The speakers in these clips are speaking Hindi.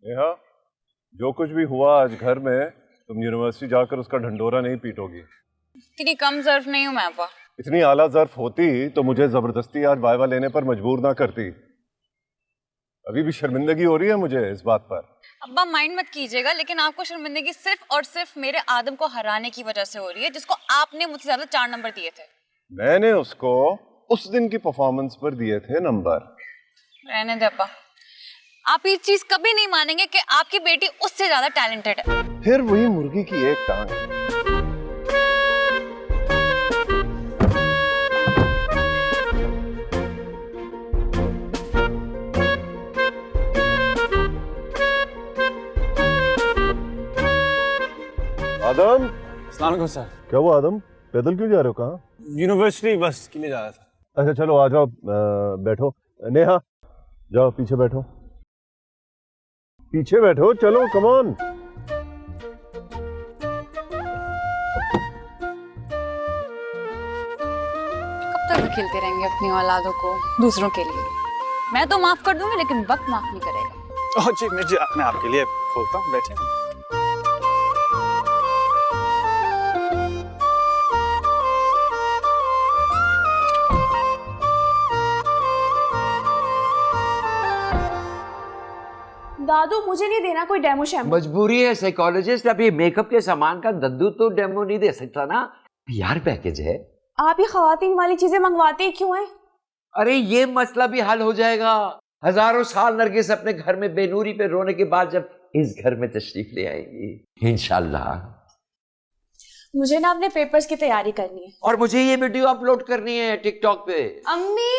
नेहा, जो कुछ भी हुआ आज घर में, तुम यूनिवर्सिटी जाकर उसका ढंढोरा नहीं पीटोगी। इतनी कम ज़र्फ नहीं हूँ मैं अब्बा। इतनी आला ज़र्फ होती तो मुझे जबरदस्ती आज वाइवा लेने पर मजबूर ना करती। अभी भी शर्मिंदगी हो रही है मुझे इस बात पर। अब्बा माइंड मत कीजिएगा, लेकिन आपको शर्मिंदगी सिर्फ और सिर्फ मेरे आदम को हराने की वजह से हो रही है, जिसको आपने मुझसे ज्यादा 4 नंबर दिए थे। मैंने उसको उस दिन की परफॉर्मेंस पर दिए थे नंबर। रहने दे अब्बा, आप ये चीज कभी नहीं मानेंगे कि आपकी बेटी उससे ज्यादा टैलेंटेड है। फिर वही मुर्गी की एक टांग। आदम, अस्सलाम वालेकुम सर। क्या हुआ आदम? पैदल क्यों जा रहे हो? कहाँ? यूनिवर्सिटी बस के लिए जा रहा था। अच्छा चलो आ जाओ, बैठो। नेहा जाओ पीछे बैठो, पीछे बैठो, चलो कम ऑन। कब तक खेलते रहेंगे अपनी औलादों को दूसरों के लिए? मैं तो माफ कर दूंगी, लेकिन वक्त माफ नहीं करेगा। ओह जी, मैं आपके लिए खोलता हूँ, बैठे। दादू मुझे नहीं देना कोई डेमो शैम्पू। मजबूरी है, साइकोलॉजिस्ट अभी मेकअप के सामान का दद्दू तो डेमो नहीं दे सकता ना, यार पैकेज है। आप ही खवातीन वाली चीजें मंगवाते ही क्यों हैं? अरे ये मसला भी हल हो जाएगा। हजारों साल नरगिस अपने घर में बेनूरी पे रोने के बाद जब इस घर में तशरीफ ले आएंगी इंशाल्लाह। मुझे ना अपने पेपर्स की तैयारी करनी है और मुझे ये वीडियो अपलोड करनी है टिकटॉक पे। अम्मी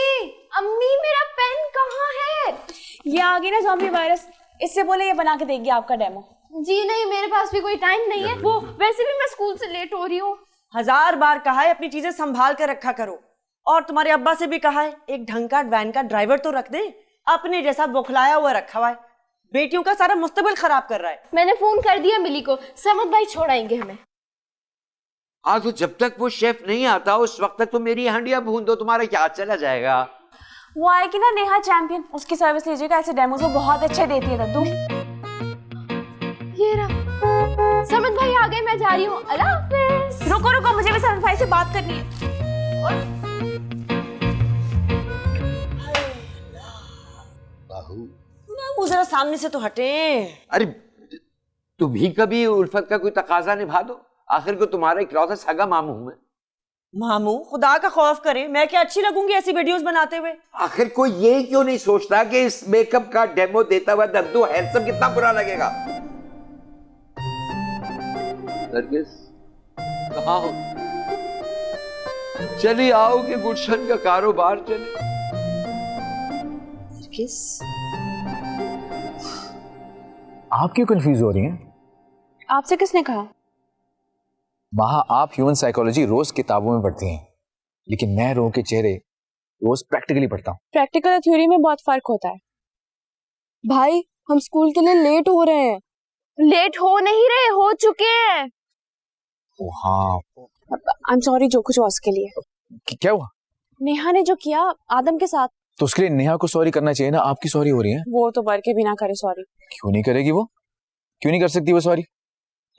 अम्मी मेरा पेन कहाँ है? ये आ गई ना ज़ॉम्बी वायरस, इससे बोले ये बना के देगी आपका डेमो। जी नहीं, मेरे पास भी कोई टाइम नहीं है। वो वैसे भी मैं स्कूल से लेट हो रही हूँ। 1000 बार कहा है अपनी चीजें संभाल कर रखा करो, और तुम्हारे अब्बा से भी कहा है एक ढंग का वैन का ड्राइवर तो रख दे। अपने जैसा बौखलाया हुआ रखा हुआ है, बेटियों का सारा मुस्तकबिल खराब कर रहा है। मैंने फोन कर दिया मिली को, समद भाई छोड़ाएंगे हमें। हाँ तो जब तक वो शेफ नहीं आता उस वक्त तक तो मेरी हंडिया भून दो, तुम्हारा क्या चला जाएगा। वो आएगी ना नेहा चैंपियन, उसकी सर्विस लीजिएगा। ऐसे डेमोस वो बहुत अच्छे देती है दद्दू। ये रहा, समद भाई आ गए, मैं जा रही हूँ। अल्लाह हाफिज। रुको रुको, मुझे भी समद भाई से बात करनी है। वो जरा सामने से तो हटे। अरे तुम भी कभी उल्फत का कोई तकाजा निभा दो, आखिर को तुम्हारा इकलौता सगा मामू हूं मैं। मामू खुदा का खौफ करे, मैं क्या अच्छी लगूंगी ऐसी वीडियोस बनाते हुए? आखिर कोई ये क्यों नहीं सोचता कि इस मेकअप का डेमो देता हुआ दद्दू हैंडसम कितना बुरा लगेगा। नरगिस कहाँ हो? चली आओ कि गुलशन का कारोबार चले। नरगिस आप क्यों कंफ्यूज हो रही हैं? आपसे किसने कहा? वहाँ आप ह्यूमन साइकोलॉजी रोज किताबों में पढ़ती हैं, लेकिन मैं रोग के चेहरे रोज प्रैक्टिकली पढ़ता हूँ। प्रैक्टिकल और थ्योरी में बहुत फर्क होता है भाई। हम स्कूल के लिए लेट हो रहे हैं। लेट हो नहीं रहे, हो चुके हैं। ओ हाँ, आई एम सॉरी जो कुछ हुआ उसके लिए। क्या हुआ? नेहा ने जो किया आदम के साथ, तो उसके लिए नेहा को सॉरी करना चाहिए ना, आपकी सॉरी हो रही है। वो तो बढ़ के भी ना करे सॉरी। क्यों नहीं करेगी वो? क्यों नहीं कर सकती वो सॉरी?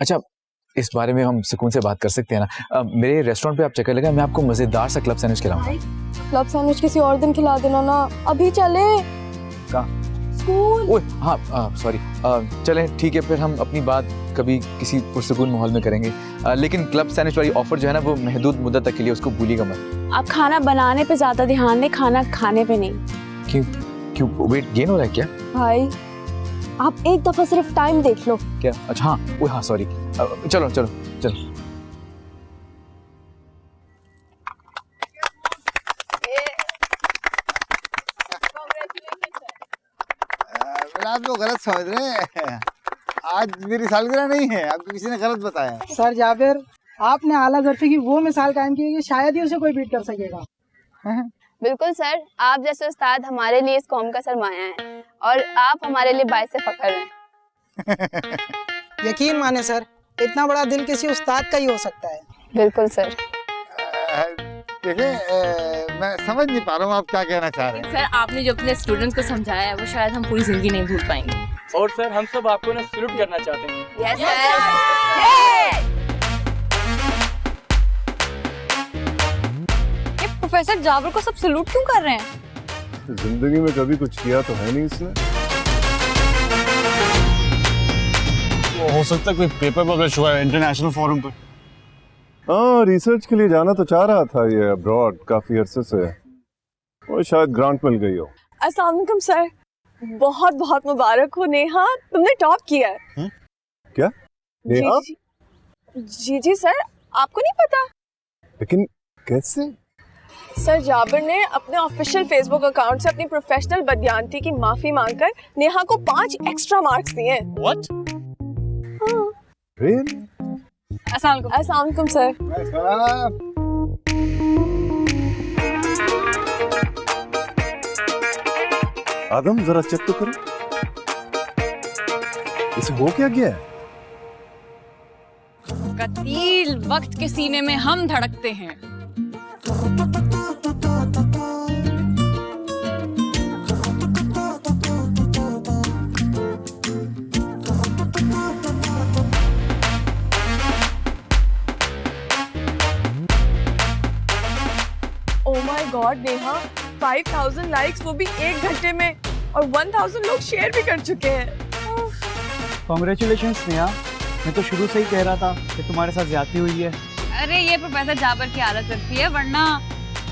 अच्छा इस बारे में हम सुकून से बात कर सकते हैं ना। मेरे रेस्टोरेंट पे आप चक्कर लगा, मैं आपको मजेदार सा क्लब सैंडविच खिलाऊंगा। क्लब सैंडविच किसी और दिन खिला देना ना, अभी चले। कहाँ? स्कूल। ओए हाँ सॉरी, चलें ठीक है, फिर हम अपनी बात कभी किसी पुरसुकून माहौल में करेंगे। लेकिन क्लब सैंडविच वाली ऑफर जो है ना वो महदूद मुद्दत तक के लिए, उसको भूलिएगा मत। आप खाना बनाने पे ज्यादा ध्यान दें, खाना खाने पे नहीं। क्यों क्यों वेट गेन हो रहा है क्या? भाई आप एक दफा सिर्फ टाइम देख लो। क्या? अच्छा हाँ, ओए हाँ सॉरी, चलो चलो चलो। आप लोग गलत समझ रहे हैं, आज मेरी सालगिरह नहीं है, आपको किसी ने गलत बताया। सर जाबिर, आपने आला ज़र्फ़ी की वो मिसाल कायम की है कि शायद ही उसे कोई बीट कर सकेगा। बिल्कुल सर, आप जैसे उस्ताद हमारे लिए इस कौम का सरमाया है और आप हमारे लिए बाइसे फख्र हैं। यकीन माने सर, इतना बड़ा दिल किसी उस्ताद का ही हो सकता है। बिल्कुल सर। देखिए मैं समझ नहीं पा रहा हूँ आप क्या कहना चाह रहे हैं। सर आपने जो अपने स्टूडेंट्स को समझाया है वो शायद हम पूरी जिंदगी नहीं भूल पाएंगे। और सर हम सब आपको ना सैल्यूट करना चाहते हैं। यस ये प्रोफेसर जाबिर को सब सैल्यूट क्यों कर रहे हैं? जिंदगी में कभी कुछ किया तो है नहीं इसने। हो सकता है कोई पेपर पब्लिश हुआ है इंटरनेशनल फोरम पर। हाँ, रिसर्च के लिए जाना तो चाह रहा था ये अब्रॉड काफी अरसे से, और शायद ग्रांट मिल गई हो। अस्सलाम वालेकुम सर, बहुत बहुत मुबारक हो नेहा, तुमने टॉप किया है। क्या नेहा? जी जी सर, आपको नहीं पता? लेकिन कैसे? सर जाबिर ने अपने ऑफिशियल फेसबुक अकाउंट से अपनी प्रोफेशनल बदयानती की माफी मांगकर नेहा को 5 एक्स्ट्रा मार्क्स दिए हैं। व्हाट? Really? अस्सलाम वालेकुम सर। आदम जरा चेक तो करो, इसे हो क्या गया है? कतील वक्त के सीने में हम धड़कते हैं। Oh my God Neha, 5000 likes, वो भी 1 घंटे में, और 1000 लोग शेयर भी कर चुके हैं। कांग्रेचुलेशंस नेहा, मैं तो शुरू से ही कह रहा था कि तुम्हारे साथ ज्यादती हुई है। अरे ये प्रोफेसर जाबिर की आदत रहती है, वरना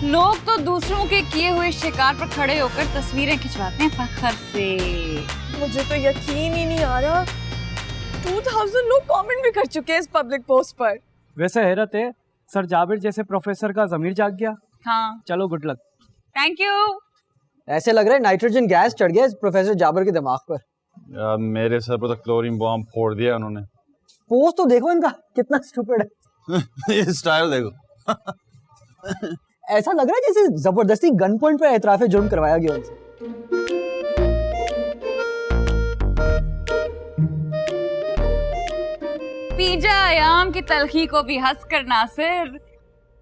लोग तो दूसरों के किए हुए शिकार पर खड़े होकर तस्वीरें खिंचवाते हैं फख्र से। मुझे तो यकीन ही नहीं आ रहा, 2000 लोग कमेंट भी कर चुके हैं इस पब्लिक पोस्ट पर। वैसे हैरत है, सर जाबिर जैसे प्रोफेसर का ज़मीर जाग गया। हाँ, चलो गुड लक। Thank you. ऐसे लग रहा है नाइट्रोजन गैस चढ़ गया इस प्रोफेसर जाबिर के दिमाग पर। यार मेरे सर पर तो क्लोरीन बॉम्ब फोड़ दिया उन्होंने। पोज तो देखो इनका कितना स्टूपिड है। ये स्टाइल देखो। ऐसा लग रहा है जैसे जबरदस्ती गन पॉइंट पर एतराफे जुर्म करवाया गया उनसे। पीजा आयाम की तलखी को भी हंस कर नासिर,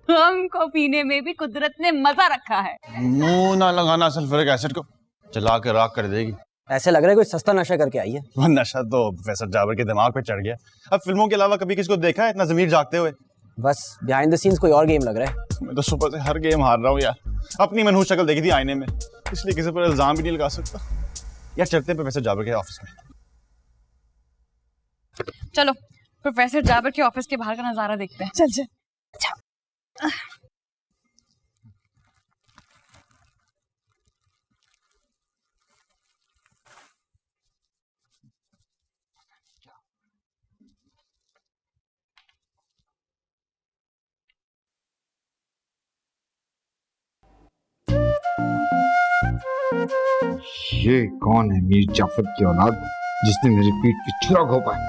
हम को पीने में भी कुदरत ने मजा रखा है। मुंह ना लगाना सल्फ्यूरिक एसिड को, चला के राख कर देगी। ऐसे लग रहा है कोई सस्ता नशा करके आई है। वो नशा तो प्रोफेसर जाबिर के दिमाग पे चढ़ गया। अब फिल्मों के अलावा कभी किसको देखा है इतना ज़मीर जागते हुए? बस बिहाइंड द सीन्स कोई और गेम लग रहा है। मैं तो सुबह से हर गेम हार रहा हूँ यार। अपनी मनहूस शक्ल देखी थी आईने में, इसलिए किसी पर इल्जाम भी नहीं लगा सकता। यार चलते हैं प्रोफेसर जाबिर के ऑफिस में। चलो प्रोफेसर जाबिर के ऑफिस के बाहर का नजारा देखते हैं। चल चल। ये कौन है मीर जाफर की औलाद जिसने मेरी पीठ पे छुरा घोंपा है?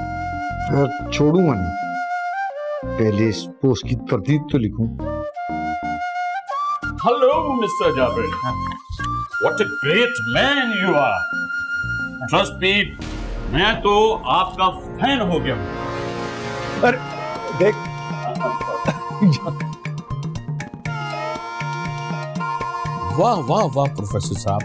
खैर छोड़ूंगा नहीं, पहले इस पोस्ट की तरदीद तो लिखूं। Hello mister Jabir, what a great man you are. Trust me, मैं तो आपका फैन हो गया हूं। अरे देख, वाह वाह वाह प्रोफेसर साहब,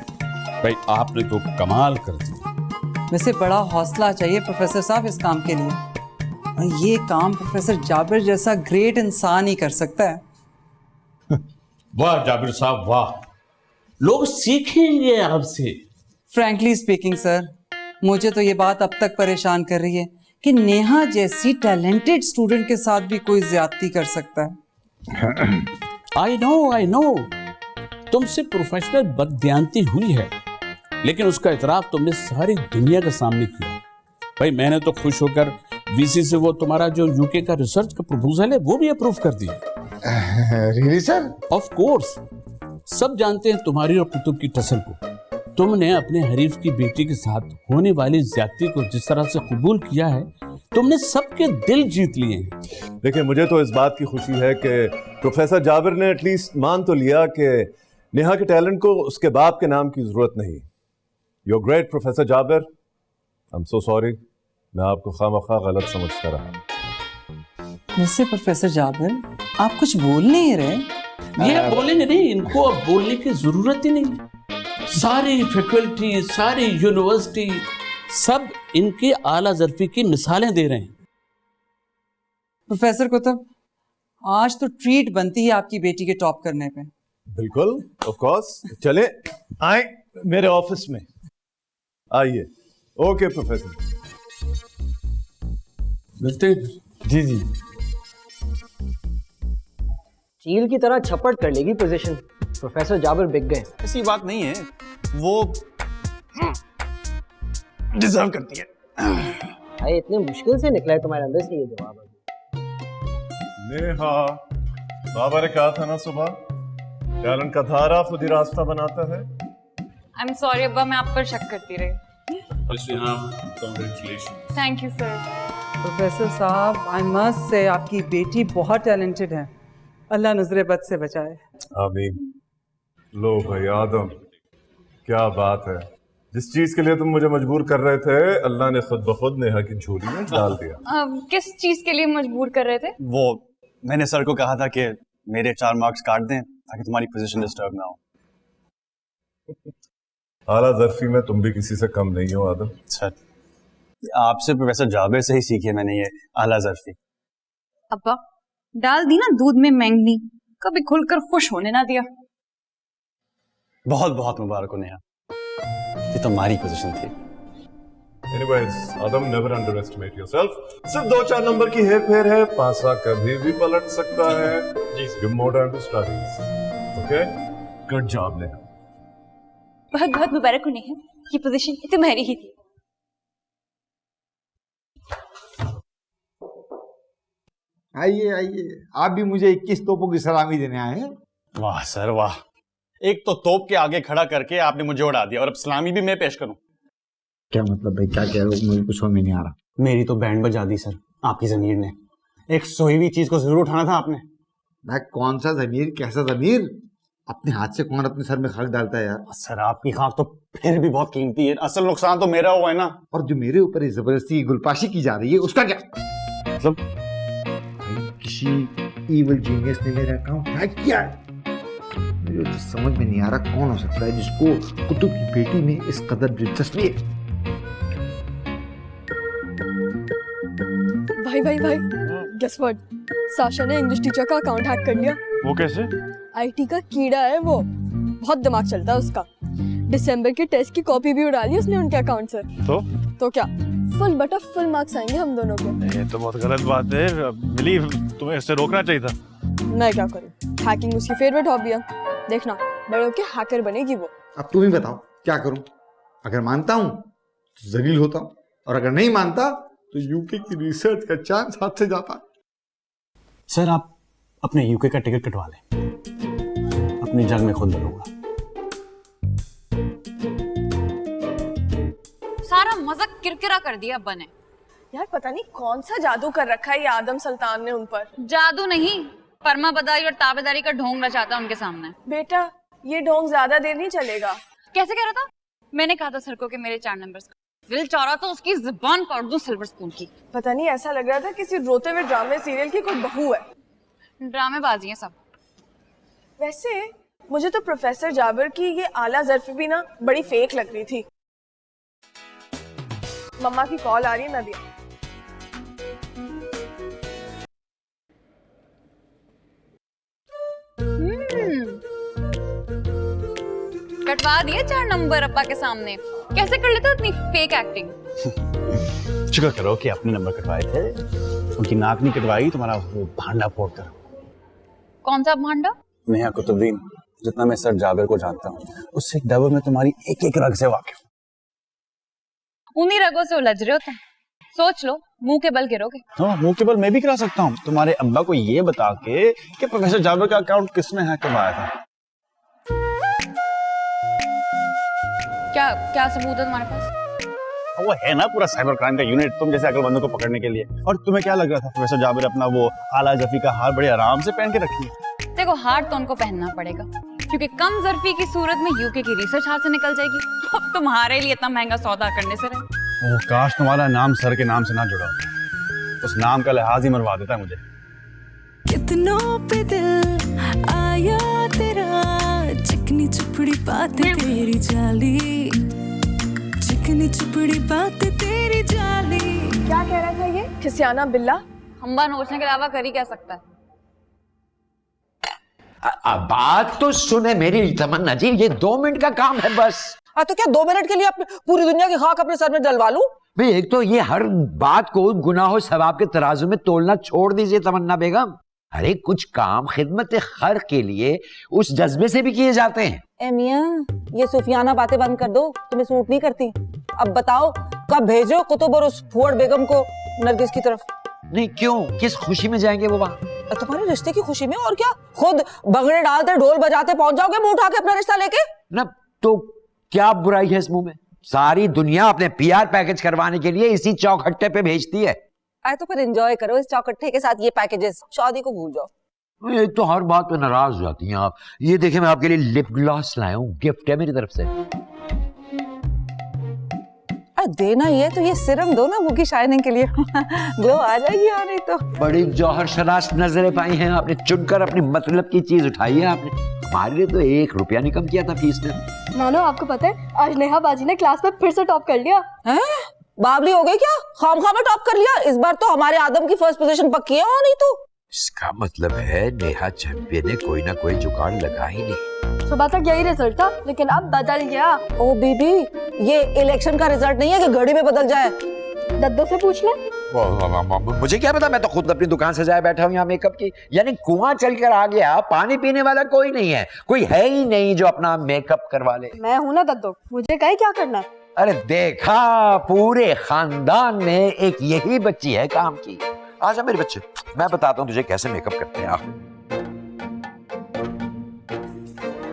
भाई आपने तो कमाल कर दिया। वैसे बड़ा हौसला चाहिए प्रोफेसर साहब इस काम के लिए, और ये काम प्रोफेसर जाबिर जैसा ग्रेट इंसान ही कर सकता है। वाह जाबिर साहब वाह, लोग सीखेंगे आपसे। फ्रैंकली स्पीकिंग सर, मुझे तो ये बात अब तक परेशान कर रही है कि नेहा जैसी टैलेंटेड स्टूडेंट के साथ भी कोई ज्यादती कर सकता है। आई नो तुमसे प्रोफेशनल बददियानती हुई है, लेकिन उसका इतराफ तुमने सारी दुनिया के सामने किया। भाई मैंने तो खुश होकर वीसी से वो तुम्हारा जो यूके का रिसर्च का प्रपोजल है वो भी अप्रूव कर दिया। Really sir? ऑफ कोर्स, सब जानते हैं तुम्हारी और कुतुब की टसल को। तुमने अपने हरीफ की बेटी के साथ होने वाली ज्यादती को जिस तरह से कबूल किया है, तुमने सबके दिल जीत लिए हैं। देखिए मुझे तो इस बात की खुशी है कि प्रोफेसर जाबिर ने एटलीस्ट मान तो लिया कि नेहा के टैलेंट को उसके बाप के नाम की जरूरत नहीं। You are great professor Jabir, I am so sorry, मैं आपको खामखा गलत समझता रहा। वैसे प्रोफेसर जाबिर आप कुछ बोल नहीं रहे? ये बोलेंगे नहीं, इनको अब बोलने की जरूरत ही नहीं। सारी फैकल्टी, सारी यूनिवर्सिटी, सब इनकी आला ज़र्फ़ी की मिसालें दे रहे हैं। प्रोफेसर कुतुब, आज तो ट्रीट बनती है आपकी बेटी के टॉप करने पे। बिल्कुल, ऑफ कोर्स। चले आए मेरे ऑफिस में, आइए। ओके प्रोफेसर, मिलते जी जी। चील की तरह छपट कर लेगी पोजीशन। प्रोफेसर जाबिर बिक गए। ऐसी बात नहीं है, वो डिजर्व करती है। भाई इतने मुश्किल से निकला है तुम्हारे अंदर से ये जवाब। नेहा, बाबा ने कहा था ना सुबह, टैलेंट का धारा खुद ही रास्ता बनाता है। आई एम सॉरी अब्बा, मैं आप पर शक करती रही। Thank you sir. प्रोफेसर साहब, आई मस्ट से आपकी बेटी बहुत टैलेंटेड है। अल्लाह नजरे बद से बचाए। आमीन। लो भाई आदम, क्या बात है। जिस चीज के लिए तुम मुझे मजबूर कर रहे थे, अल्लाह ने खुद ब खुद नेहा की झोली में डाल दिया। किस चीज के लिए मजबूर कर रहे थे? वो मैंने सर को कहा था कि मेरे 4 मार्क्स काट दें ताकि तुम्हारी पोजीशन डिस्टर्ब ना हो। आला ज़र्फ़ी में तुम भी किसी से कम नहीं हो आदम। सर, आपसे प्रोफेसर जाबिर से ही सीखी है मैंने ये आला ज़र्फ़ी। अब्बा, डाल दी ना दूध में मैंगनी, कभी खुलकर खुश होने ना दिया। बहुत बहुत मुबारक हो नेहा, ये तुम्हारी पोजीशन थी। Anyways, आदम, never underestimate yourself। सिर्फ 2-4 नंबर की हेर फेर है, पासा कभी भी पलट सकता है। Give more time to studies, okay? Good job Neha. बहुत बहुत मुबारक हो नेहा, ये पोजीशन तुम्हारी ही थी। आइए आइए, आप भी मुझे 21 तोपों की सलामी देने आए हैं। वाह सर वाह, एक तो तोप के आगे खड़ा करके आपने मुझे उड़ा दिया और अब सलामी भी मैं पेश करूं। क्या मतलब भाई, क्या कह रहे हो? मुझे कुछ समझ में नहीं आ रहा। मेरी तो बैंड बजा दी सर आपकी जमीर ने। एक सोई हुई चीज को जरूर उठाना था आपने। भाई कौन सा जमीर, कैसा जमीर? अपने हाथ से कौन अपने सर में खाक डालता है यार? सर आपकी खाक तो फिर भी बहुत कीमती है, असल नुकसान तो मेरा हुआ है ना। और जो मेरे ऊपर जबरदस्ती गुलपाशी की जा रही है उसका क्या मतलब? किसी इविल जीनियस ने मेरा अकाउंट हैक किया है। मुझे तो समझ में नहीं आ रहा कौन हो सकता है जिसको कुतुब की बेटी में इस कदर दिलचस्पी है। भाई गेस व्हाट, साशा ने इंग्लिश टीचर का अकाउंट हैक कर लिया। वो कैसे? आईटी का कीड़ा है वो, बहुत दिमाग चलता है उसका। दिसंबर के टेस्ट की कॉपी भी उड़ा ली उसने उनके अकाउंट से। तो क्या फुल बटा फुल मार्क्स आएंगे हम दोनों को। ये तो बहुत गलत बात है मिली, तुम्हें इससे रोकना चाहिए था। मैं क्या करूं, हैकिंग उसकी फेवरेट हॉबी है। देखना बड़े होके हैकर बनेगी वो। अब तुम ही बताओ क्या करूं? अगर मानता हूं तो जलील होता हूं, और अगर नहीं मानता तो यूके की रिसर्च का चांस हाथ से जाता। सर आप अपने यूके का टिकट कटवा लें, अपनी जंग में खुद लड़ूंगा। सारा मजा किरकिरा कर दिया अब्बा ने। यार पता नहीं कौन सा जादू कर रखा है ये आदम सुल्तान ने उन पर। जादू नहीं, फर्माबरदारी और ताबेदारी का ढोंग रचाता उनके सामने। बेटा ये ढोंग ज्यादा देर नहीं चलेगा। कैसे कह रहा था? मैंने कहा था सर को कि मेरे 4 नंबर दिल चाह रहा था उसकी जुबान काट दूं सिल्वर स्पून की। पता नहीं ऐसा लग रहा था किसी रोते हुए ड्रामे सीरियल की कोई बहू है। ड्रामेबाजी है सब। वैसे मुझे तो प्रोफेसर जाबिर की ये आला ज़र्फ़ी भी ना बड़ी फेक लग रही थी। मम्मा की कॉल आ रही है, मैं भी। कटवा दिए 4 नंबर अब्बा के सामने। कैसे कर लेता इतनी फेक एक्टिंग? शुक्र करो कि अपने नंबर कटवाए थे, उनकी नाक नहीं कटवाई तुम्हारा वो भांडा फोड़ कर। कौन सा भांडा? नेहा कुतुबदीन, जितना मैं सर जाबिर को जानता हूँ उससे डबल में तुम्हारी एक एक रग से वाकिफ। उन्हीं रगों से उलझ रहे होते हैं। सोच लो मुंह के बल गिरोगे। हाँ, मुंह के बल मैं भी गिरा सकता हूँ तुम्हारे अब्बा को ये बता के कि प्रोफेसर जाबिर का अकाउंट किसने हैक करवाया था। क्या सबूत है तुम्हारे पास? वो है ना पूरा साइबर क्राइम का यूनिट, तुम जैसे अकलमंदों को पकड़ने के लिए। और तुम्हें क्या लग रहा था प्रोफेसर जाबिर अपना वो आला ज़र्फ़ी का हार बड़े आराम से पहन के रखी है? देखो हार तो उनको पहनना पड़ेगा क्योंकि कम ज़र्फ़ी की सूरत में यूके की रिसर्च हाथ से निकल जाएगी। अब तुम्हारे लिए इतना महंगा सौदा करने से रहे। काश तुम्हारा नाम सर के नाम से ना जुड़ा, उस नाम का लिहाज ही मरवा देता है मुझे। कितनों पे दिल आया तेरा, चिकनी चुपड़ी बातें तेरी जाली, चिकनी चुपड़ी बात तेरी जाली। क्या कह रहा था ये खिसियाना बिल्ला? खंबा नोचने के अलावा कर ही क्या सकता है? बात तो सुने मेरी तमन्ना जी, ये 2 मिनट का काम है बस। तो क्या 2 मिनट के लिए अपनी पूरी दुनिया की खाक अपने सर में डलवा लूं? भाई एक तो ये हर बात को गुनाह सवाब के तराजू में तोलना छोड़ दीजिए तमन्ना बेगम। अरे कुछ काम खिदमत खर के लिए उस जज्बे से भी किए जाते हैं। ए मियां, ये सूफियाना बातें बंद कर दो, तुम्हें सूट नहीं करती। अब बताओ कब भेजो कुतुब और उस फुअर बेगम को नरगिस की तरफ? नहीं क्यों, किस खुशी में जाएंगे वो वहाँ? तुम्हारे रिश्ते की खुशी में, और क्या खुद भंगड़े डालते ढोल बजाते पहुंच जाओगे मुंह उठा के अपना रिश्ता लेके? ना तो क्या बुराई है इस मुंह में? सारी दुनिया अपने पीआर पैकेज करवाने के लिए इसी चौखट्टे पे भेजती है। आए तो फिर एंजॉय करो इस चौखट्टे के साथ ये पैकेजेस, शादी को भूल जाओ। ये तो हर बात पे नाराज हो जाती हैं आप। ये देखें मैं आपके लिए लिप ग्लॉस लाया हूँ, गिफ्ट है मेरी तरफ से। देना ही है तो ये सिरम दो ना मुंह की शाइनिंग के लिए। ग्लो आ जाएगी। और नहीं तो बड़ी जौहर शराश नजरें पाई हैं आपने, चुनकर अपनी मतलब की चीज उठाई है आपने। हमारे लिए तो 1 रुपया नहीं कम किया था फीस में। नानो आपको पता है आज नेहा बाजी ने क्लास में फिर से टॉप कर लिया है? बावली हो गई क्या? खामखा में टॉप कर लिया? इस बार तो हमारे आदम की फर्स्ट पोजीशन पक्की है। और नहीं तो इसका मतलब है नेहा चैंपियन ने कोई ना कोई जुगाड़ लगा ही नहीं। सुबह तक यही रिजल्ट था लेकिन अब बदल गया। ओ बीबी, ये इलेक्शन का रिजल्ट नहीं है कि घड़ी में बदल जाए। दद्दो से पूछ ले। मुझे क्या पता, मैं तो खुद अपनी दुकान से जाए बैठा हूँ यहाँ मेकअप की। यानी कुआं चल कर आ गया, पानी पीने वाला कोई नहीं है, कोई है ही नहीं जो अपना मेकअप करवा ले। मैं हूँ ना दद्दो, मुझे कहीं क्या करना। अरे देखा, पूरे खानदान में एक यही बच्ची है काम की। आजा मेरे बच्चे, मैं बताता हूँ तुझे कैसे मेकअप करते हैं।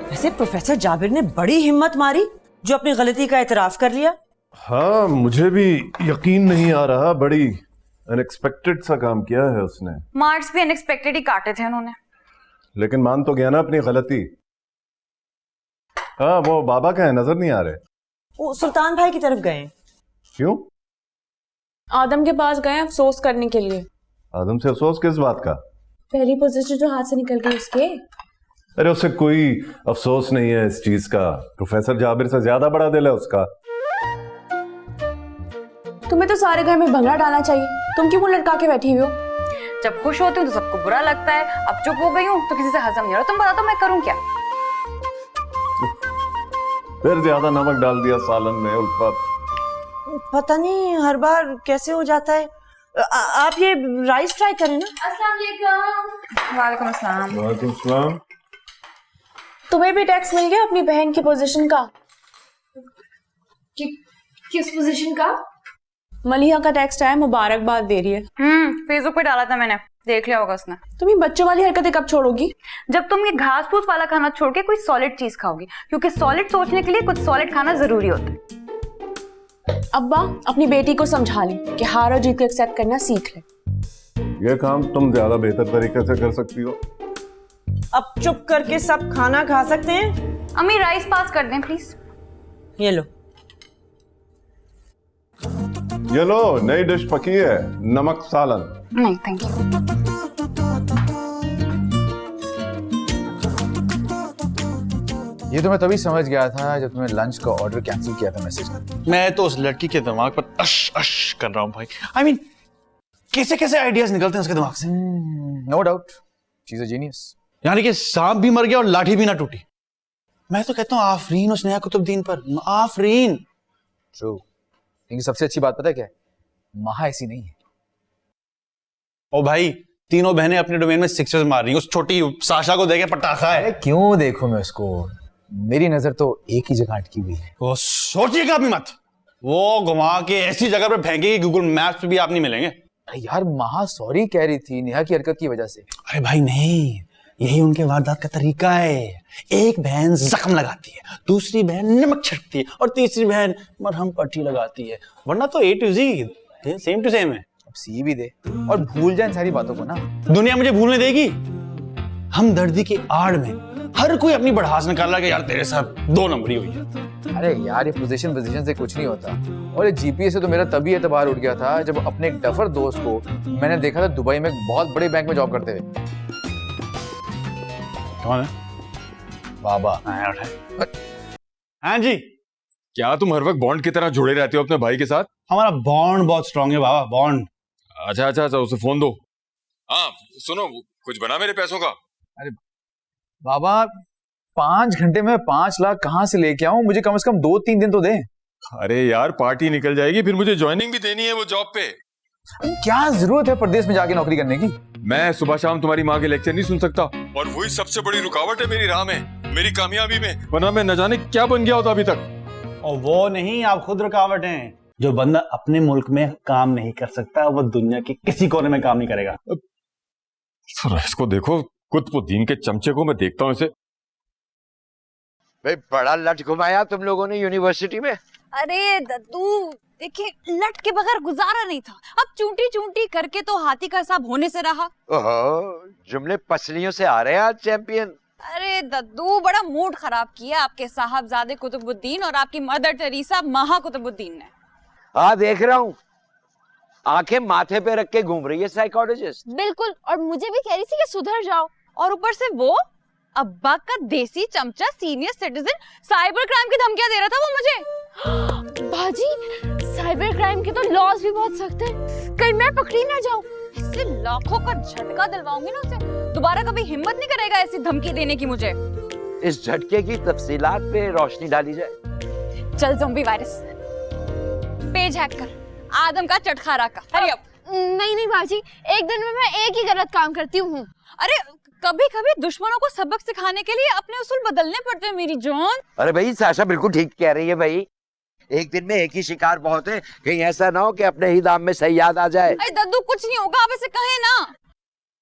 वैसे प्रोफेसर जाबिर ने बड़ी हिम्मत मारी जो अपनी गलती का एतराफ कर लिया। हाँ, मुझे भी यकीन नहीं आ रहा, बड़ी अनएक्सपेक्टेड सा काम किया है उसने। मार्क्स भी अनएक्सपेक्टेड ही काटे थे उन्होंने। लेकिन मान तो गया ना अपनी गलती। हाँ, वो बाबा का है, नजर नहीं आ रहे। वो सुल्तान भाई की तरफ गए। क्यों? आदम के पास गए अफसोस करने के लिए। आदम से अफसोस किस बात का? पहली पोजीशन जो हाथ से निकल गई उसके। अरे उससे कोई अफसोस नहीं है इस चीज का। प्रोफेसर जाबिर से ज्यादा बड़ा दिल है उसका। तुम्हें तो सारे घर में भंगड़ा डालना चाहिए, तुम क्यों मुंह लटका के बैठी हुई हो? जब खुश होती हूँ तो सबको बुरा लगता है, अब चुप हो गई हूँ तो किसी से हजम नहीं हो रहा। तुम बता दो मैं करूँ क्या? फिर ज्यादा नमक डाल दिया सालन में उल्फत। पता नहीं हर बार कैसे हो जाता है। आप ये राइस ट्राई करें ना। अस्सलाम वालेकुम। वालेकुम अस्सलाम। वालेकुम सलाम। तुम्हें भी टैक्स मिल गया अपनी बहन की पोजीशन का? किस पोजीशन का? मलिहा का टेक्स्ट आया, मुबारकबाद दे रही है। फेसबुक पे डाला था मैंने, देख लिया होगा उसने। तुम ये बच्चों वाली हरकतें कब छोड़ोगी? जब तुम ये घास फूस वाला खाना छोड़ के कोई सॉलिड चीज खाओगी, क्योंकि सॉलिड सोचने के लिए कुछ सॉलिड खाना जरूरी होता है। अब्बा अपनी बेटी को समझा ली कि हार और जीत को एक्सेप्ट करना सीख ले। ये काम तुम ज्यादा बेहतर तरीके से कर सकती हो। अब चुप करके सब खाना खा सकते हैं। अम्मी राइस पास कर दें प्लीज। ये लो। ये लो, नई डिश पकी है, नमक सालन। नहीं थैंक यू। ये तो मैं तभी समझ गया था जब तुमने लंच का ऑर्डर कैंसिल किया था मैसेज में। मैं तो उस लड़की के दिमाग पर अश अश कर रहा हूँ भाई। I mean, कैसे कैसे आइडियाज निकलते हैं उसके दिमाग से। No doubt, she is a genius. यानी कि सांप भी मर गया और लाठी भी ना टूटी। मैं तो कहता हूँ आफरीन उस नेहा कुतुबुद्दीन पर, आफरीन। ट्रू, लेकिन सबसे अच्छी बात पता है क्या है? महा ऐसी नहीं है। ओ भाई, तीनों बहनें अपने डोमेन में सिक्सर्स मार रही हैं। उस छोटी साशा को देखे पटाखा है। क्यों देखूं मैं उसको? मेरी नजर तो एक ही जगह अटकी हुई है। वो सोचिएगा भी मत, वो घुमा के ऐसी जगह पे फेंकेगी गूगल मैप्स पे भी आप नहीं मिलेंगे। अरे यार, महा सॉरी कह रही थी नेहा की हरकत की वजह से। अरे भाई नहीं, यही उनके वारदात का तरीका है। एक बहन जख्म लगाती है, दूसरी बहन नमक छिड़कती है और तीसरी बहन मरहम पट्टी लगाती है। वरना तो A to Z same to same है। अब सी भी दे और भूल जाए इन सारी बातों को ना। दुनिया मुझे भूलने देगी? हम दर्दी की आड़ में हर कोई अपनी बढ़ास निकाल रहा है कि यार तेरे साथ 2 नंबरी हुई है। अरे यार, ये पोजीशन से कुछ नहीं होता। और ये जीपीए से तो मेरा तभी एतबार उठ गया था जब अपने एक डफर दोस्त को मैंने देखा था दुबई में एक बहुत बड़े बैंक में जॉब करते हुए। कौन है? बाबा। हाँ जी, क्या तुम हर वक्त बॉन्ड की तरह जुड़े रहते हो अपने भाई के साथ? हमारा बॉन्ड बहुत स्ट्रांग है बाबा, बॉन्ड। अच्छा अच्छा अच्छा, उसे फोन दो। हाँ सुनो, कुछ बना मेरे पैसों का? अरे बाबा 5 घंटे में 5 लाख कहाँ से लेके आऊं? मुझे कम से कम 2-3 दिन तो दे। अरे यार पार्टी निकल जाएगी, फिर मुझे ज्वाइनिंग भी देनी है वो जॉब पे। क्या जरूरत है परदेश में जाके नौकरी करने की? मैं सुबह शाम तुम्हारी माँ के लेक्चर नहीं सुन सकता, और वही सबसे बड़ी रुकावट है मेरी राह में, मेरी कामयाबी में, वरना मैं न जाने क्या बन गया होता अभी तक। और वो नहीं, आप खुद रुकावट हैं। जो बंदा अपने मुल्क में काम नहीं कर सकता वो दुनिया के किसी कोने में काम नहीं करेगा। सर इसको देखो, कुतुबुद्दीन के चमचे को मैं देखता हूँ इसे। भाई बड़ा लट घुमाया तुम लोगों ने यूनिवर्सिटी में। अरे दद्दू देखिए, लट के बगैर गुजारा नहीं था, अब चूंटी चूंटी करके तो हाथी का हिसाब होने से रहा। ओहो, जुमले पसलियों से आ रहे हैं आज चैंपियन। अरे दद्दू बड़ा मूड खराब किया आपके साहबजादे कुतुबुद्दीन और आपकी मदर टेरेसा महा कुतुबुद्दीन ने। हाँ देख रहा हूँ, आंखें माथे पे रख के घूम रही है साइकोलॉजिस्ट। बिल्कुल, और मुझे भी कह रही थी कि सुधर जाओ, और ऊपर से वो अब्बा का देसी चमचा सीनियर सिटीजन साइबर क्राइम की धमकियां दे रहा था वो मुझे। बाजी साइबर क्राइम के तो लॉज भी बहुत सख्त हैं, कहीं मैं पकड़ी ना जाऊं। इससे लाखों का झटका दिलवाऊंगी ना उसे, दोबारा कभी हिम्मत नहीं करेगा ऐसी धमकी देने की मुझे। इस झटके की तफसीलात पे रोशनी डाली जाए। चल ज़ॉम्बी वायरस, पेज हैक कर, आदम का चटखारा का, हरी अप। नहीं नहीं बाजी, एक दिन में मैं एक ही गलत काम करती हूँ। अरे कभी कभी दुश्मनों को सबक सिखाने के लिए अपने उसूल बदलने पड़ते हैं मेरी जान। अरे भाई साशा बिल्कुल ठीक कह रही है भाई, एक दिन में एक ही शिकार बहुत है, कहीं ऐसा ना हो कि अपने ही दाम में सही याद आ जाए। अरे दद्दू कुछ नहीं होगा, आप ऐसे कहें ना।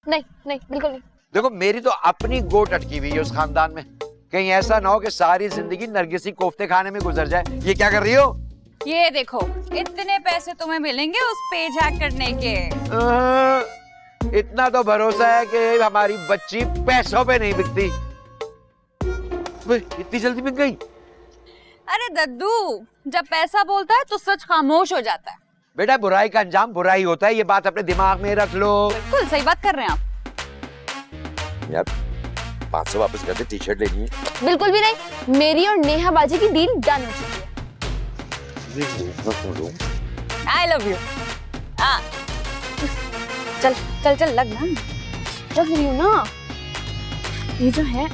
नहीं नहीं बिल्कुल नहीं। देखो मेरी तो अपनी गोट अटकी हुई है उस खानदान में, कहीं ऐसा ना हो कि सारी जिंदगी नरगिसी कोफ्ते खाने में गुजर जाए। ये क्या कर रही हो? ये देखो, इतने पैसे तुम्हें मिलेंगे उस पेज हैक करने के। इतना तो भरोसा है कि हमारी बच्ची पैसों पे नहीं बिकती। इतनी जल्दी बिक गई? अरे दद्दू, जब पैसा बोलता है तो सच खामोश हो जाता है। बेटा बुराई का अंजाम बुराई होता है, ये बात अपने दिमाग में रख लो। बिल्कुल सही बात कर रहे हैं आप। यार 500 वापस कर दे, टी शर्ट लेनी है। बिल्कुल भी नहीं, मेरी और नेहा बाजी की डील डन हो चुकी है। I love you। चल चल चल लग ना। लग रही हूँ ना, ये जो है।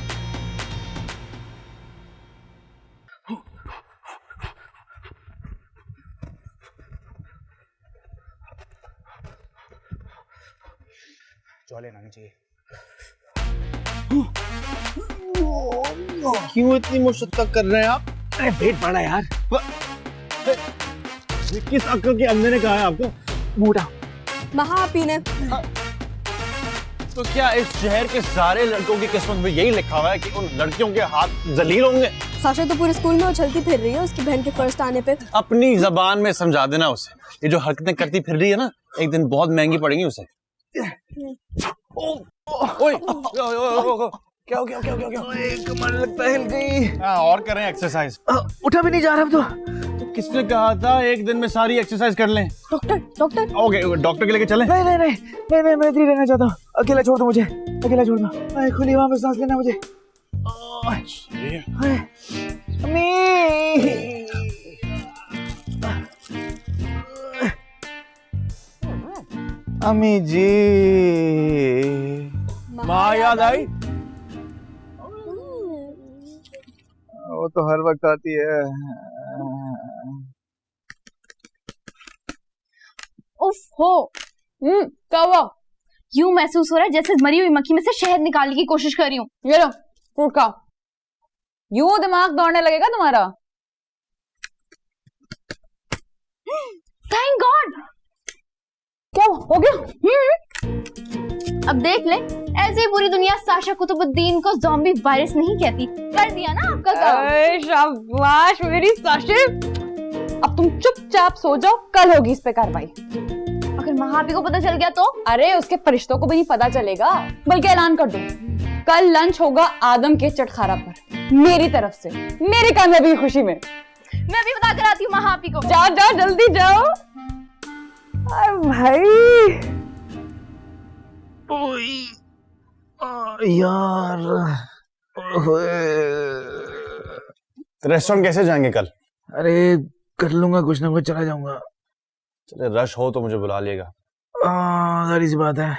जो लेना नहीं चाहिए। क्यों इतनी मुशक्कत कर रहे हैं आप? अरे पेट बड़ा यार। किस अक्ल के अंदर ने कहा है आपको? मोटा महा पीने। तो क्या इस शहर के सारे लड़कों की किस्मत में यही लिखा हुआ है कि उन लड़कियों के हाथ जलील होंगे? साशा तो पूरे स्कूल में उछलती फिर रही है उसकी बहन के फर्स्ट आने पे। अपनी जबान में समझा देना उसे, ये जो हरकतें करती फिर रही है ना, एक दिन बहुत महंगी पड़ेंगी उसे। ओए क्या हो गया? कमर लगता है हिल गई। हाँ और करें एक्सरसाइज। उठा भी नहीं जा रहा अब तो किसने कहा था एक दिन में सारी एक्सरसाइज कर लें? डॉक्टर। ओके डॉक्टर के लेके चलें? नहीं मैं इधर रहना चाहता हूँ, अकेला छोड़ दो मुझे, अकेला छोड़ दो। खुली हवा में सांस लेना मुझे। अम्मी जी, माँ याद आई? वो तो हर वक्त आती है। उफ हो। क्या हुआ? यूं महसूस हो रहा है जैसे मरी हुई मक्खी में से शहद निकालने की कोशिश कर रही हूँ। ये लो फ्रूट खाओ, यूं दिमाग दौड़ने लगेगा तुम्हारा। Thank God. क्या हो गया? अब देख ले, ऐसे ही पूरी दुनिया साशा कुतुबुद्दीन को ज़ॉम्बी वायरस नहीं कहती। कर दिया ना आपका काम। शाबाश मेरी साशे। अब तुम चुपचाप सो जाओ, कल होगी इस पे कार्रवाई। अगर महापी को पता चल गया तो? अरे उसके फरिश्तों को भी नहीं पता चलेगा, बल्कि ऐलान कर दूं, कल लंच होगा आदम के चटखारा पर, मेरी तरफ से, मेरी कामयाबी की खुशी में। मैं भी बता कर आती हूँ महापी को। जाओ जाओ जल्दी जाओ। भाई यार रेस्टोरेंट कैसे जाएंगे कल? अरे कर लूंगा कुछ ना कुछ, चला जाऊंगा। चले रश हो तो मुझे बुला लिएगा। सारी सी बात है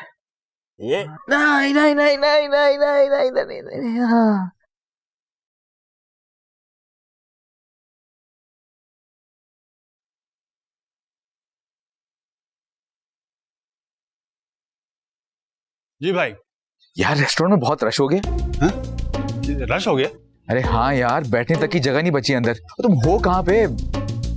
ये नहीं नहीं नहीं नहीं नहीं नहीं नहीं नहीं नहीं हाँ। जी भाई। यार रेस्टोरेंट में बहुत रश हो गया। रश हो गया? अरे हाँ यार, बैठने तक की जगह नहीं बची अंदर। तुम हो कहाँ पे?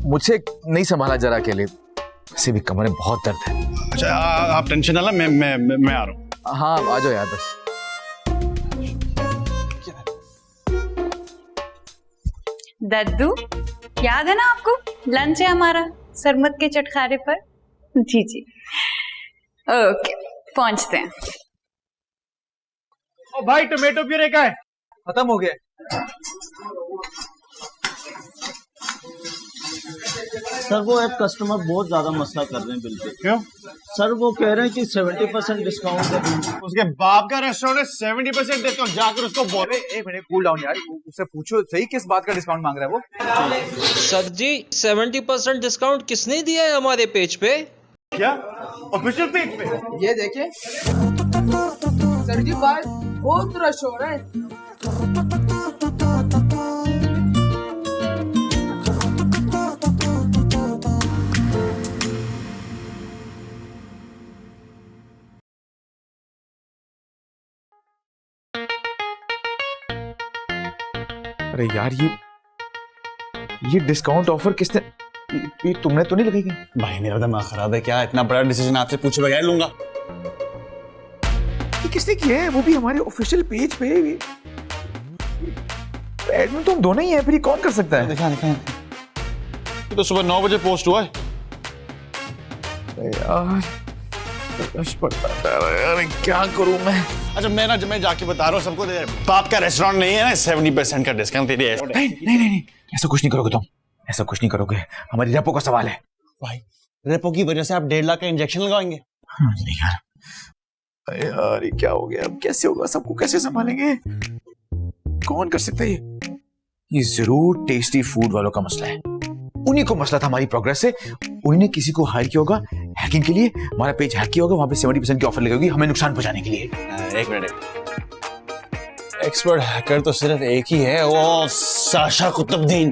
मुझसे नहीं संभाला जरा अकेले, वैसे भी कमर में बहुत दर्द है। अच्छा आप टेंशन ना, मैं आ रहा हूँ। हाँ आ जाओ यार बस। दद्दू, याद है ना आपको लंच है हमारा सरमत के चटखारे पर? जी जी, ओके पहुंचते हैं। ओ भाई टोमेटो प्यूरे का है, खत्म हो गया। सर वो एक कस्टमर बहुत ज्यादा मसला कर रहे हैं बिल पे। क्यों? सर वो कह रहे हैं कि 70% डिस्काउंट है। उसके बाप का रेस्टोरेंट है, 70% डिस्काउंट, जाकर उसको बोल। एक मिनट कूल डाउन यार, उससे पूछो सही किस बात का डिस्काउंट मांग रहा है वो। सर जी 70% डिस्काउंट किसने दिया है हमारे पेज पे? क्या ऑफिशियल पेज पे? ये देखे सर जी, बात बहुत रश हो रहा है। अरे यार ये डिस्काउंट ऑफर किसने, ये तुमने तो नहीं लगाई? भाई मेरा दिमाग खराब है क्या? इतना बड़ा डिसीजन आपसे पूछे बगैर लूंगा। ये किसने किया है? वो भी हमारे ऑफिशियल पेज पे। एडमिन तो हम दोनों ही हैं, फिर ये कौन कर सकता है? दिखा तो सुबह 9 बजे पोस्ट हुआ है यार। रश पड़ता है यार, क्या करूं मैं? अच्छा मैं जाके बता रहा हूँ सबको, बाप का रेस्टोरेंट नहीं है ना, 70% का डिस्काउंट दे दिया। नहीं, ऐसा कुछ नहीं करोगे तुम, ऐसा कुछ नहीं करोगे। हमारी रेपो का सवाल है भाई। रेपो की वजह से आप 1.5 लाख का इंजेक्शन लगाएंगे? नहीं यार ये क्या हो गया? अब कैसे होगा? सबको कैसे संभालेंगे? कौन कर सकता है ये जरूर टेस्टी फूड वालों का मसला है। उन्हीं को मसला था हमारी प्रोग्रेस से। उन्हीं ने किसी को हायर किया होगा हैकिंग के लिए, हमारा पेज हैक किया होगा, वहां पे 70% की ऑफर लगेगी हमें नुकसान पहुंचाने के लिए। एक मिनट, एक्सपर्ट हैकर तो सिर्फ एक ही है, वो साशा कुतुबुद्दीन।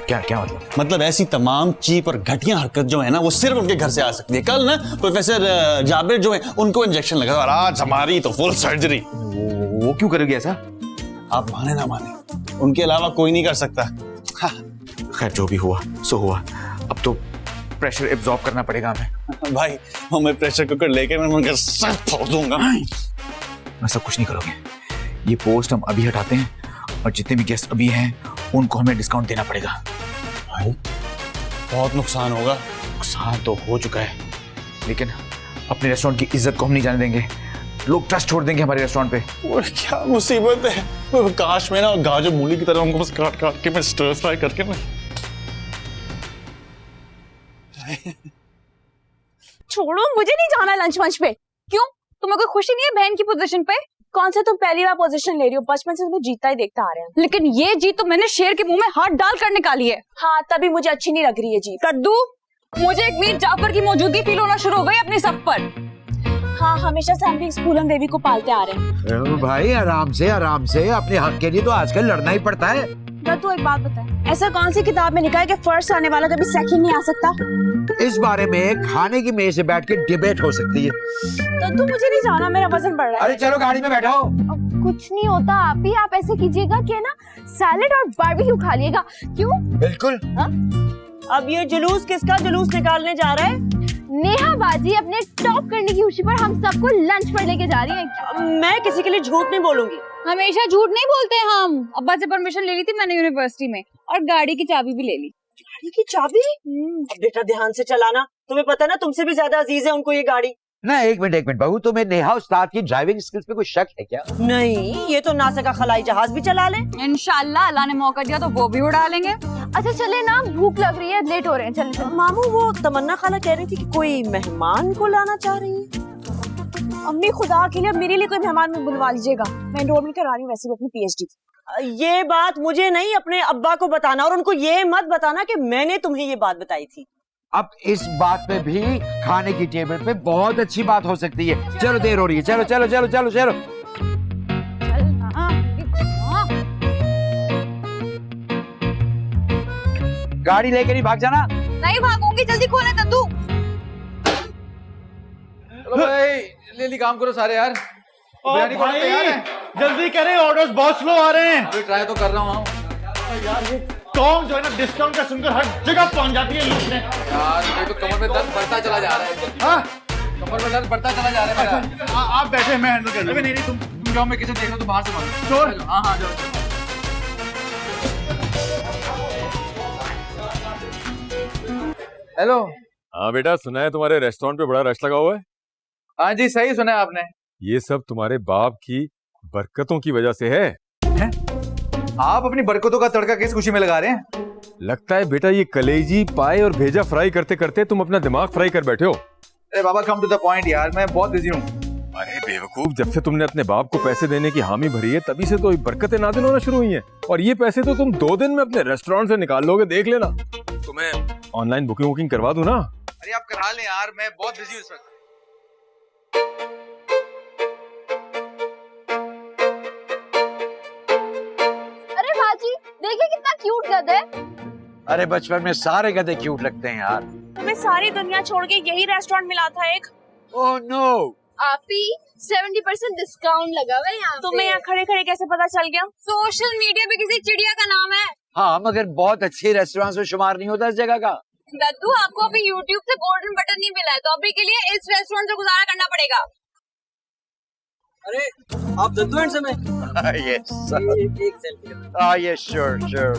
क्या मतलब ऐसी तमाम चीप और घटिया हरकत जो है ना, वो सिर्फ उनके घर से आ सकती है। कल ना प्रोफेसर जाबिर जो है उनको इंजेक्शन लगा, और आज हमारी तो फुल सर्जरी। वो क्यों करेगी ऐसा? आप माने ना माने, उनके अलावा कोई नहीं कर सकता। खैर जो भी हुआ सो हुआ, अब तो प्रेशर एब्जॉर्ब करना पड़ेगा हमें। भाई मैं प्रेशर कुकर लेके मैं उनका सर फोड़ दूंगा। ऐसा कुछ नहीं करोगे। ये पोस्ट हम अभी हटाते हैं, और जितने भी गेस्ट अभी हैं उनको हमें डिस्काउंट देना पड़ेगा। भाई बहुत नुकसान होगा। नुकसान तो हो चुका है, लेकिन अपने रेस्टोरेंट की इज्जत को हम नहीं जाने देंगे। लोग ट्रस्ट छोड़ देंगे हमारे रेस्टोरेंट पे। वो क्या मुसीबत है। वो काश में ना गाजर मूली की तरह उनको बस काट काट के मैं स्टर फ्राई करके मैं। छोड़ो, मुझे नहीं जाना लंच मंच पे। क्यों, तुम्हें कोई खुशी नहीं है बहन की पोजीशन पे? कौन सा तुम पहली बार पोजीशन ले रही हो? बचपन से तुम्हें जीता ही देखता आ रहे हैं। लेकिन ये जीत तो मैंने शेर के मुंह में हाथ डाल कर निकाली है। हाँ, तभी मुझे अच्छी नहीं लग रही है जीत। कद्दू, मुझे एक मीर जाफर की मौजूदगी फील होना शुरू हो गई अपनी सफ पर। हाँ, हमेशा से हम भी फूलन देवी को पालते आ रहे हैं। भाई आराम से अपने हक के लिए तो आजकल लड़ना ही पड़ता है। दद्दू एक बात बता, ऐसा कौन सी किताब में लिखा है कि फर्स्ट आने वाला कभी सेकंड नहीं आ सकता? इस बारे में खाने की मेज से बैठ के डिबेट हो सकती है। दद्दू मुझे नहीं जाना, मेरा वजन बढ़ रहा है। अरे चलो गाड़ी में बैठो। कुछ नहीं होता, आप ऐसे कीजिएगा कि ना सैलेड और बारबेक्यू खा लिएगा। क्यों? बिल्कुल। अब ये जुलूस किसका जुलूस निकालने जा रहा है? नेहा बाजी अपने टॉप करने की खुशी पर हम सबको लंच पर लेके जा रही है। मैं किसी के लिए झूठ नहीं बोलूंगी। हमेशा झूठ नहीं बोलते हम। अब्बा से परमिशन ले ली थी मैंने यूनिवर्सिटी में, और गाड़ी की चाबी भी ले ली। गाड़ी की चाबी? बेटा ध्यान से चलाना, तुम्हें पता है ना तुमसे भी ज्यादा अजीज है उनको ये गाड़ी। ना एक मिनट बहू, तुम्हें नेहा उस्ताद की ड्राइविंग स्किल्स पे कोई शक है क्या? नहीं, ये तो नासा का खलाई जहाज भी चला ले। इंशाल्लाह अल्लाह ने मौका दिया तो वो भी उड़ा लेंगे। अच्छा चले ना, भूख लग रही है, लेट हो रहे हैं। चले। मामू, वो तमन्ना खाला कह रही थी कि कोई मेहमान को लाना चाह रही है। अम्मी खुदा के लिए मेरे लिए कोई मेहमान में बुलवा लीजिएगा, मैं एनरोलमेंट करा रही हूँ वैसे भी अपनी PhD। ये बात मुझे नहीं, अपने अब्बा को बताना, और उनको ये मत बताना कि मैंने तुम्हें ये बात बताई थी। अब इस बात पे भी खाने की टेबल पे बहुत अच्छी बात हो सकती है। चलो देर हो रही है, चलो चलो चलो चलो चलो। गाड़ी लेकर ही भाग जाना। नहीं भागूंगी, जल्दी खोले दद्दू। चलो भाई जल्दी काम करो सारे यार। बिरयानी कौन तैयार है? जल्दी करें, ऑर्डर्स बहुत स्लो आ रहे हैं। अभी ट्राई तो कर रहा हूँ यार। ये टॉम जो है ना, डिस्काउंट का सुनकर हर जगह पहुंच जाती है लूटने। यार मेरे तो कमर में दर्द बढ़ता चला जा रहा है। हाँ? कमर में दर्द बढ़ता चला जा रहा है मेरा। अच्छा, आप बैठे, मैं हैंडल कर लूं। नहीं तुम जाओ, मैं किचन देख रहा हूँ, तो बाहर से मारो। चोर। हाँ हाँ जाओ। हेलो। हाँ बेटा, सुना है तुम्हारे रेस्टोरेंट पे बड़ा रश लगा हुआ है। हाँ जी सही सुना है आपने। ये सब तुम्हारे बाप की बरकतों की वजह से है। आप अपनी बरकतों का तड़का किस खुशी में लगा रहे हैं? लगता है बेटा ये कलेजी पाए और भेजा फ्राई करते करते तुम अपना दिमाग फ्राई कर बैठे हो। अरे बाबा कम टू द पॉइंट यार, मैं बहुत बिजी हूँ। अरे बेवकूफ, जब से तुमने अपने बाप को पैसे देने की हामी भरी है तभी से तो बरकतें नाज़िल होना शुरू हुई हैं। और ये पैसे तो तुम 2 दिन में अपने रेस्टोरेंट से निकाल लोगे, देख लेना। तुम्हें ऑनलाइन बुकिंग करवा दूं ना? अरे आप करा लें यार, मैं बहुत बिजी हूँ इस वक्त। अरे बाजी देखिए कितना क्यूट गधा है। अरे बचपन में सारे गधे क्यूट लगते हैं यार। तुम्हें सारी दुनिया छोड़ के यही रेस्टोरेंट मिला था एक। Oh no. आपी 70% डिस्काउंट लगा हुआ है यहाँ। तुम्हें यहाँ खड़े खड़े कैसे पता चल गया? सोशल मीडिया पे किसी चिड़िया का नाम है। हाँ मगर बहुत अच्छे रेस्टोरेंट में शुमार नहीं होता इस जगह का। दद्दू, आपको अभी YouTube से गोल्डन बटन नहीं मिला है, तो अभी के लिए इस रेस्टोरेंट से गुजारा करना पड़ेगा। अरे आप दद्दू एंड समय। यस एक सेल्फी। Yes sure sure.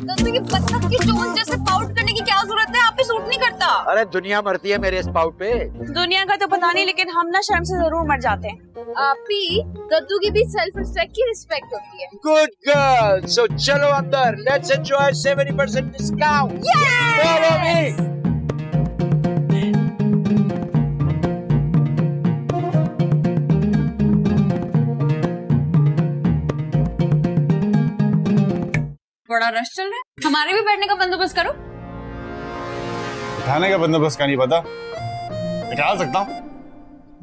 दद्दू, ये बत्तख की चोंच जैसे पाउट करने की क्या जरूरत है? आप पे सूट नहीं करता। अरे दुनिया मरती है मेरे स्पाउट पे। दुनिया का तो पता नहीं, लेकिन हम ना शर्म से जरूर मर जाते हैं। आपी दद्दू की भी सेल्फ रिस्पेक्ट की रिस्पेक्ट होती है। गुड गर्ल, सो चलो अंदर, let's enjoy 70% discount. Follow me. बड़ा रश चल रहा है, हमारे भी बैठने का बंदोबस्त करो। खाने का बंदोबस्त का नहीं पता, निकाल सकता हूँ।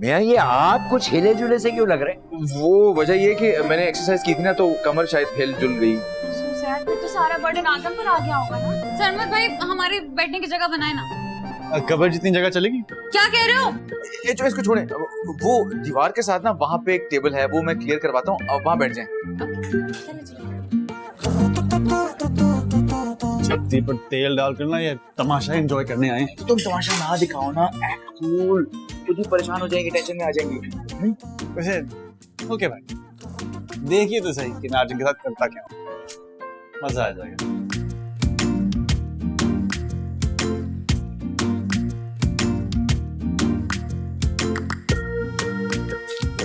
मैं ये आप कुछ हिले जुले से क्यों लग रहे? वो वजह ये कि मैंने एक्सरसाइज की थी ना, तो कमर शायद हिल जुल गई। फिर तो सारा बर्डन आदम पर आ गया होगा ना। सरमत भाई हमारे बैठने की जगह बनाए ना। कबर जितनी जगह चलेगी। क्या कह रहे हो? ये जो इसको छोड़े, वो दीवार के साथ ना वहाँ पे एक टेबल है, वो मैं क्लियर करवाता हूँ, अब वहाँ बैठ जाएं। छत्ती पर तेल डालकर ना ये तमाशा एंजॉय करने आए हैं। तो तुम तमाशा ना दिखाओ ना, एक्ट कूल। खुद ही परेशान हो जाएंगे, टेंशन में आ जाएंगे। वैसे ओके भाई, देखिए तो सही कि नार्जन के साथ करता क्या, मजा आ जाएगा।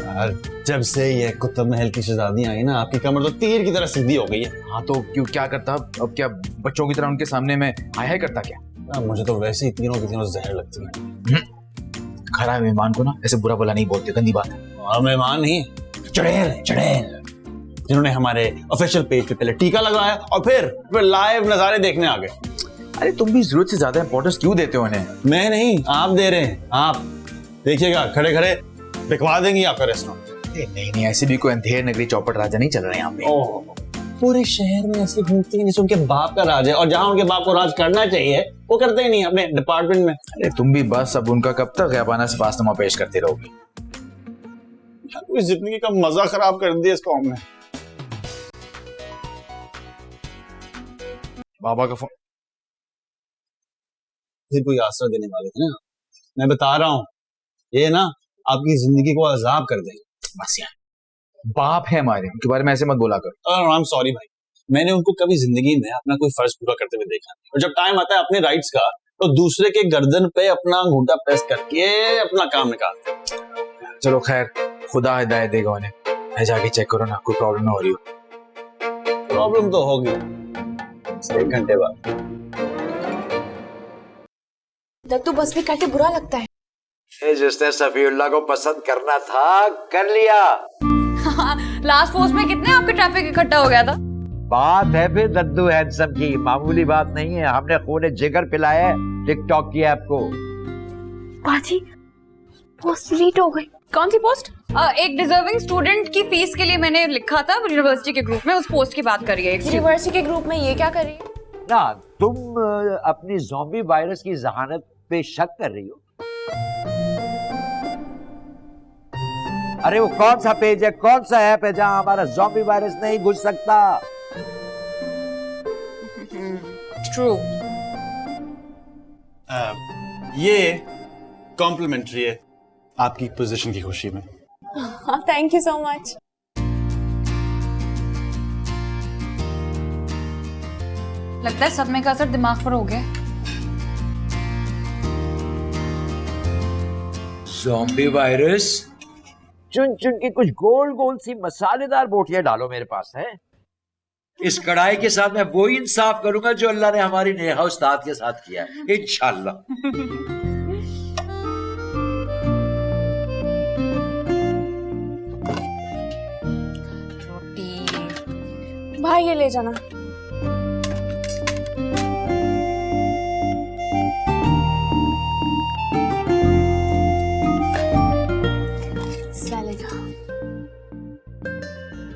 यार जब से ये कुतुब महल की शहजादियां आई ना, आपकी कमर तो तीर की तरह सीधी हो गई है। हाँ तो क्यों, क्या करता अब? क्या बच्चों की तरह उनके सामने में हाय करता क्या? मुझे तो वैसे ही तीनों की तीनों जहर लगती है। खराब मेहमान को ना ऐसे बुरा भला नहीं बोलते, गंदी बात है। और मेहमान नहीं, चढ़ेल चढ़ेल, जिन्होंने हमारे ऑफिशियल पेज पे पहले टीका लगाया और फिर लाइव नजारे देखने आ गए। अरे तुम भी जरूरत से ज्यादा इंपॉर्टेंस क्यों देते हो इन्हें? मैं नहीं, आप दे रहे हैं। आप देखिएगा खड़े खड़े बिकवा देंगी आपका रेस्टोरेंट। नहीं नहीं, ऐसे भी कोई अंधेर नगरी चौपट राजा नहीं चल रहे यहाँ पे। पूरे शहर में ऐसे घूमते हैं जैसे उनके बाप का राज है, और जहाँ उनके बाप को राज करना चाहिए वो करते ही नहीं अपने डिपार्टमेंट में। अरे तुम भी बस अब उनका कब तक गैबाना से पासनामा पेश करते रहोगे? इस जिंदगी का मजा खराब कर दिया इस कौम ने। बाबा का फोन। फिर कोई आसरा देने वाले थे ना, मैं बता रहा हूँ, ये ना आपकी जिंदगी को अजाब कर देंगे। बस यार, बाप है हमारे, उनके बारे में ऐसे मत बोला कर। आई एम सॉरी भाई, मैंने उनको कभी जिंदगी में अपना कोई फर्ज पूरा करते हुए देखा नहीं, और जब टाइम आता है अपने राइट्स का तो दूसरे के गर्दन पे अपना घूंटा प्रेस करके अपना काम निकालते हैं। चलो खैर, खुदा हिदायत देगा उन्हें। मैं जाके चेक करो ना, कोई प्रॉब्लम ना हो रही हो। प्रॉब्लम तो होगी 1 घंटे बाद। दद्दू बस में करके बुरा लगता है। जिसने सफीउल्लाह को पसंद करना था कर लिया। लास्ट पोस्ट में कितने आपके ट्रैफिक इकट्ठा हो गया था? बात है फिर दद्दू हैंडसम की, मामूली बात नहीं है। हमने खून जिगर पिलाया है टिकटॉक की ऐप को। बाजी पोस्ट डिलीट हो गई। कौन सी पोस्ट? एक डिजर्विंग स्टूडेंट की फीस के लिए मैंने लिखा था यूनिवर्सिटी के ग्रुप में, उस पोस्ट की बात करिए। यूनिवर्सिटी के ग्रुप में ये क्या कर रही है? ना तुम अपनी ज़ॉम्बी वायरस की जहानत पे शक कर रही हो? अरे वो कौन सा पेज है, कौन सा ऐप है जहां हमारा ज़ॉम्बी वायरस नहीं घुस सकता? ट्रू। ये कॉम्प्लीमेंट्री है आपकी पोजीशन की खुशी में। Thank you so much. लगता है सदमे का असर दिमाग पर हो गया। Zombie virus? चुन चुन के कुछ गोल गोल सी मसालेदार बोटियां डालो मेरे पास है। इस कढ़ाई के साथ मैं वो ही इंसाफ करूंगा जो अल्लाह ने हमारी नेहा उस्ताद के साथ किया है, इंशाल्लाह। भाई ये ले जाना।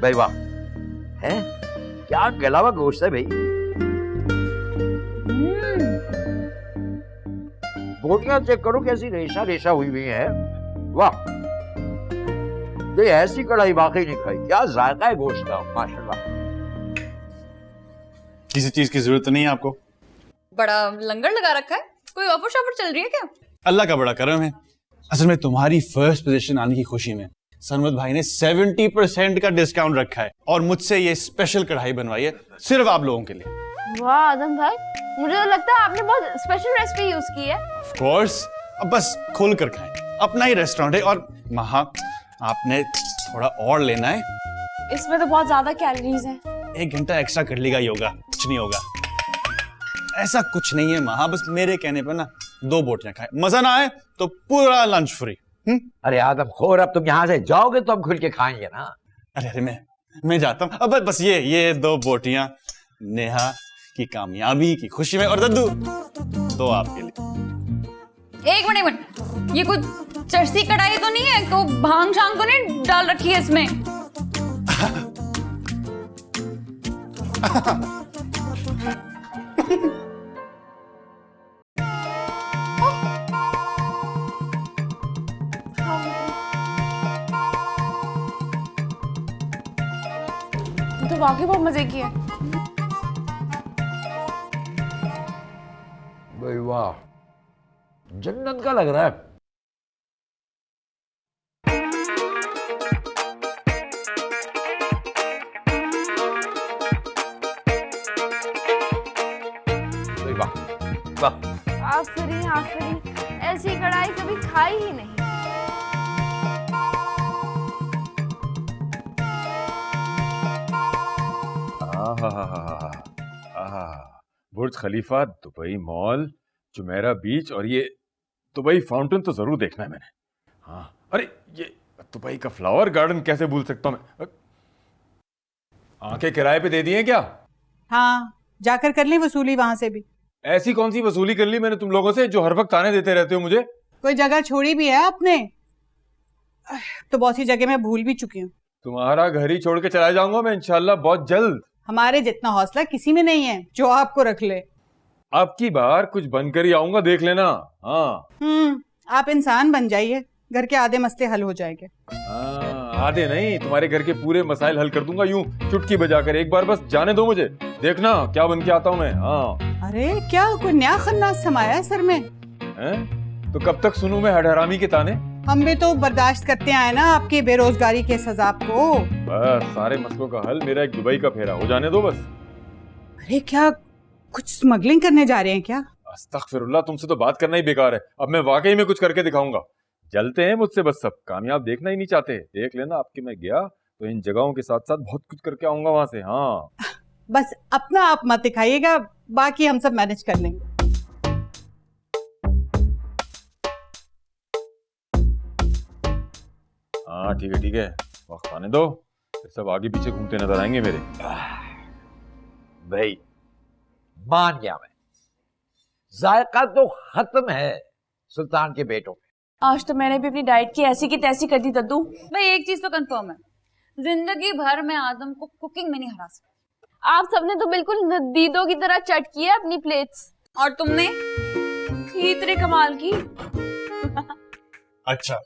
भाई वाह, है क्या गला हुआ गोश्त है भाई। बोटियां चेक करो कैसी रेशा रेशा हुई हुई है। वाह, ये ऐसी कढ़ाई वाकई नहीं खाई। क्या जायका है गोश्त का, माशाल्लाह। किसी चीज की जरूरत नहीं है आपको? बड़ा लंगर लगा रखा है, कोई ऑफर शॉफर चल रही है क्या? अल्लाह का बड़ा करम है। असल में तुम्हारी फर्स्ट पोजीशन आने की खुशी में सरमद भाई ने 70% का डिस्काउंट रखा है और मुझसे ये स्पेशल कढ़ाई बनवाई है सिर्फ आप लोगों के लिए। वाह आदम भाई, मुझे तो लगता है आपने बहुत स्पेशल रेसिपी यूज की है। ऑफ कोर्स, अब बस खोल कर खाएं, अपना ही रेस्टोरेंट है। और महा, आपने थोड़ा और लेना है। इसमें तो बहुत ज्यादा कैलोरीज हैं। 1 घंटा एक्स्ट्रा कर लेगा योगा, कुछ नहीं होगा। ऐसा कुछ नहीं है महा, बस मेरे कहने पर ना 2 बोटियां खाएं, मजा ना आए तो पूरा लंच फ्री। अरे आदम खोर, अब तुम यहाँ से जाओगे तो हम खुल के खाएंगे ना। अरे मैं जाता हूँ। अब बस ये 2 बोटियां नेहा की कामयाबी की खुशी में, और दद्दू 2 आपके लिए। एक मिनट, ये कुछ चरसी कढ़ाई तो नहीं है? तो भांग शांग तो नहीं डाल रखी है इसमें? तो वाकई बहुत मजे की है। भाई वाह, जन्नत का लग रहा है। वाह वाह, आफरी ऐसी कढ़ाई कभी खाई ही नहीं। बुर्ज खलीफा, दुबई मॉल, जुमेरा बीच और ये दुबई फाउंटेन तो जरूर देखना है मैंने। हाँ, अरे ये दुबई का फ्लावर गार्डन कैसे भूल सकता हूँ मैं। आंखें किराए पे दे दी हैं क्या? हाँ, जाकर कर ली वसूली वहां से भी। ऐसी कौन सी वसूली कर ली मैंने तुम लोगों से जो हर वक्त ताने देते रहते हो मुझे? कोई जगह छोड़ी भी है आपने? तो बहुत सी जगह मैं भूल भी चुकी हूँ। तुम्हारा घर ही छोड़ के चला जाऊंगा मैं इंशाल्लाह बहुत जल्द। हमारे जितना हौसला किसी में नहीं है जो आपको रख ले। अब की बार कुछ बनकर ही आऊंगा, देख लेना। हाँ, आप इंसान बन जाइए, घर के आधे मसले हल हो जाएंगे। आधे नहीं, तुम्हारे घर के पूरे मसाइल हल कर दूंगा यूं चुटकी बजाकर। एक बार बस जाने दो मुझे, देखना क्या बन के आता हूँ मैं। हाँ। अरे क्या कोई नया खन्नास समाया है सर में? तो कब तक सुनूं मैं हडहरामी के ताने? हम भी तो बर्दाश्त करते आए ना आपकी बेरोजगारी के सजाब को। बस सारे मसलों का हल मेरा एक दुबई का फेरा हो जाने दो बस। अरे क्या कुछ स्मगलिंग करने जा रहे हैं क्या? अस्तगफिरुल्लाह, तुमसे तो बात करना ही बेकार है। अब मैं वाकई में कुछ करके दिखाऊंगा। जलते हैं मुझसे बस सब, कामयाब देखना ही नहीं चाहते। देख लेना, आपके मैं गया तो इन जगहों के साथ साथ बहुत कुछ करके आऊंगा वहां से। हाँ, बस अपना आप मत दिखाइएगा, बाकी हम सब मैनेज कर लेंगे। हाँ ठीक है, वक्त आने दो, फिर सब आगे पीछे घूमते नजर आएंगे मेरे। भाई मान गया मैं, जायका तो खत्म है सुल्तान के बेटों में। आज तो मैंने भी अपनी डाइट की ऐसी की तैसी कर दी दद्दू। भाई एक चीज तो कंफर्म है, जिंदगी भर में आदम को कुकिंग में नहीं हरा सकती। आप सबने तो बिल्कुल नदीदों की तरह चट किया अपनी प्लेट्स। और तुमने इतने कमाल की। अच्छा,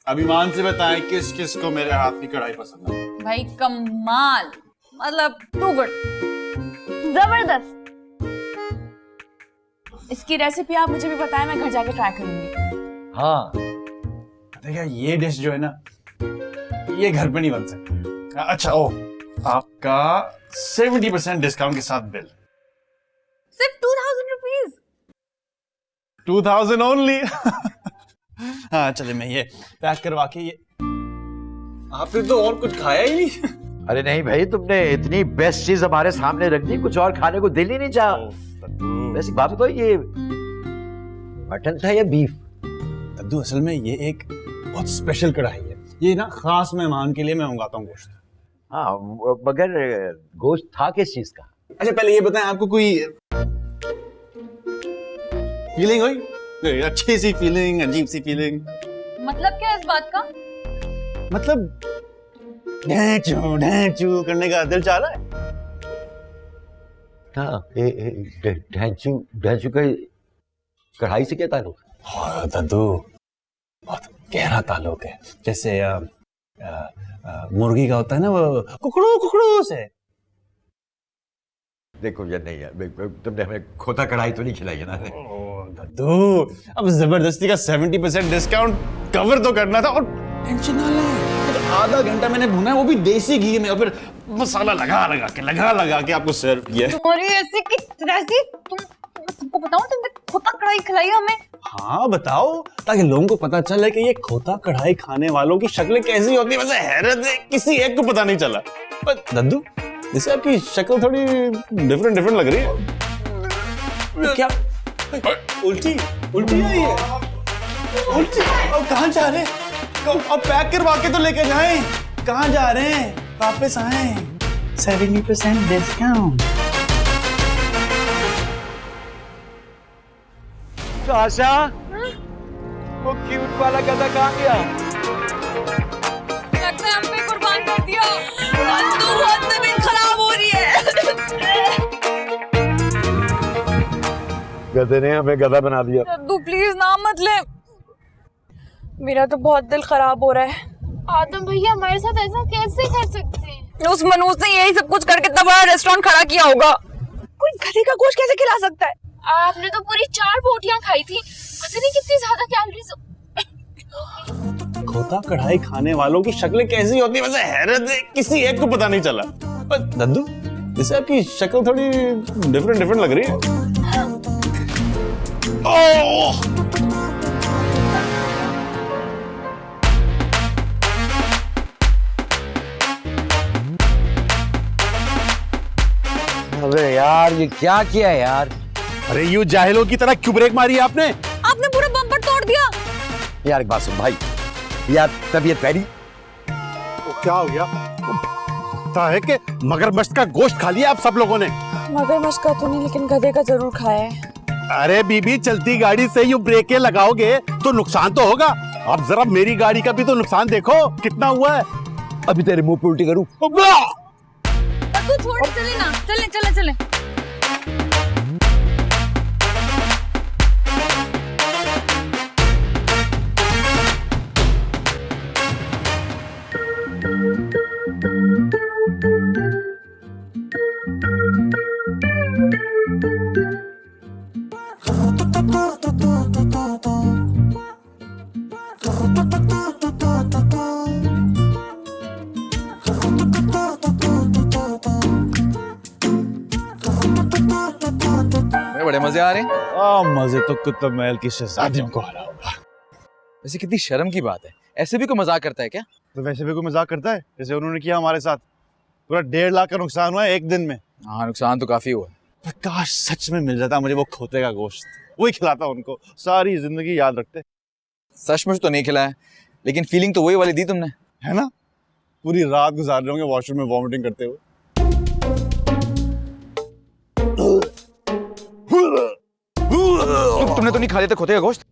अब ईमान से बताएं किस किस को मेरे हाथ की कढ़ाई पसंद है? भाई कमाल, मतलब टू गुड, जबरदस्त। इसकी रेसिपी आप मुझे भी बताएं, मैं घर जाके ट्राई करूंगी। हाँ देखिए ये डिश जो है ना, ये घर पे नहीं बन सकती। अच्छा ओ, आपका 70% डिस्काउंट के साथ बिल। सिर्फ 2000 रुपीज? 2000 ओनली। हाँ चले, मैं ये पैक करवा के ये, आपने तो और कुछ खाया ही नहीं। अरे नहीं भाई, तुमने इतनी बेस्ट चीज हमारे सामने रख दी, कुछ और खाने को दिल ही नहीं चाहा। वैसे बात तो ये मटन था या बीफ? दद्दू असल में ये एक बहुत स्पेशल कढ़ाई है, ये ना खास मेहमान के लिए मैं मंगाता हूँ गोश्त। हाँ मगर गोश्त था किस चीज का? अच्छा पहले ये बताएं, आपको कोई फीलिंग हुई? कोई अच्छी सी फीलिंग, अजीब सी फीलिंग? मतलब क्या इस बात का? मतलब ढैंचू करने का दिल चाह रहा है? हाँ, ढैंचू का कढ़ाई से क्या ताल्लुक? हाँ दद्दू, बहुत गहरा ताल्लुक है। जैसे मुर्गी का होता है ना वो कुकड़ू से। देखो यार, नहीं यार, तुमने हमें खोता कढ़ाई तो नहीं खिलाई है ना? दद्दू, अब जबरदस्ती का 70% डिस्काउंट कवर तो करना था, और टेंशन ना लें, तो आधा घंटा मैंने भुना है, वो भी देसी घी में, और फिर मसाला लगा के आपको सर्व किया है। तुम्हारी ऐसी की तैसी, तुमको बताऊं, तुमने खोता कढ़ाई खिलाई हमें। हाँ बताओ, ताकि लोगों को पता चले कि ये खोता कढ़ाई खाने वालों की शक्लें कैसी होती है। वैसे हैरत है, किसी एक को पता नहीं चला। पर दद्दू, जैसे आपकी शक्ल थोड़ी डिफरेंट लग रही है। क्या उल्टी आई है? उल्टी? अब कहाँ जा रहे हैं? अब पैक करवा के तो लेके जाएं। कहाँ जा रहे हैं? वापस आए। 70% डिस्काउंट। आशा, वो क्यूट वाला गधा कहाँ गया? लगता है हम पे कुर्बान कर दिया। दद्दू बहुत तबीयत खराब हो रही है। गधे ने हमें गधा बना दिया। दद्दू प्लीज नाम मत ले, मेरा तो बहुत दिल खराब हो रहा है। आदम भैया हमारे साथ ऐसा कैसे कर सकते हैं? उस मनूस ने यही सब कुछ करके इतना बड़ा रेस्टोरेंट खड़ा किया होगा। कोई गधे का गोश्त कैसे खिला सकता है? आपने तो पूरी 4 बोटियां खाई थी, पता नहीं कितनी ज्यादा कैलोरीज। खोता कढ़ाई खाने वालों की शक्लें कैसी होती है। वैसे हैरत है, किसी एक को पता नहीं चला। पर दद्दू, जैसे आपकी शक्ल थोड़ी डिफरेंट लग रही है। ओह! अबे यार, ये क्या किया है यार? अरे यूं जाहिलों की तरह क्यों ब्रेक मारी आपने? आपने पूरा बम्पर तोड़ दिया। यार एक बात सुन भाई, यार तबीयत पैरी। क्या हो गया? पता है कि मगरमच्छ का गोश्त खा लिया आप सब लोगों ने? मगरमच्छ का तो नहीं, लेकिन गधे का जरूर खाया है। अरे बीबी, चलती गाड़ी से यूं ब्रेकें लगाओगे तो नुकसान तो होगा। अब जरा मेरी गाड़ी का भी तो नुकसान देखो कितना हुआ है। अभी तेरे मुंह पे उल्टी करूं? तू छोड़, चले ना, चले। बड़े मजे आ रहे हैं। मजे तो कुतुब महल की शहजादियों को आ रहा होगा। वैसे कितनी शर्म की बात है, ऐसे भी कोई मजाक करता है क्या? तो वैसे भी कोई मजाक करता है, जैसे उन्होंने किया हमारे साथ। पूरा 1.5 लाख का नुकसान हुआ है एक दिन में। हाँ, नुकसान तो काफी हुआ। काश सच में मिल जाता मुझे वो खोते का गोश्त, वही खिलाता उनको, सारी जिंदगी याद रखते। सचमुच तो नहीं खिलाया, लेकिन फीलिंग तो वही वाली दी तुमने। है ना? पूरी रात गुजार रहे होंगे वॉशरूम में वॉमिटिंग करते हुए। तुमने तो नहीं खा लिया था खोते का गोश्त?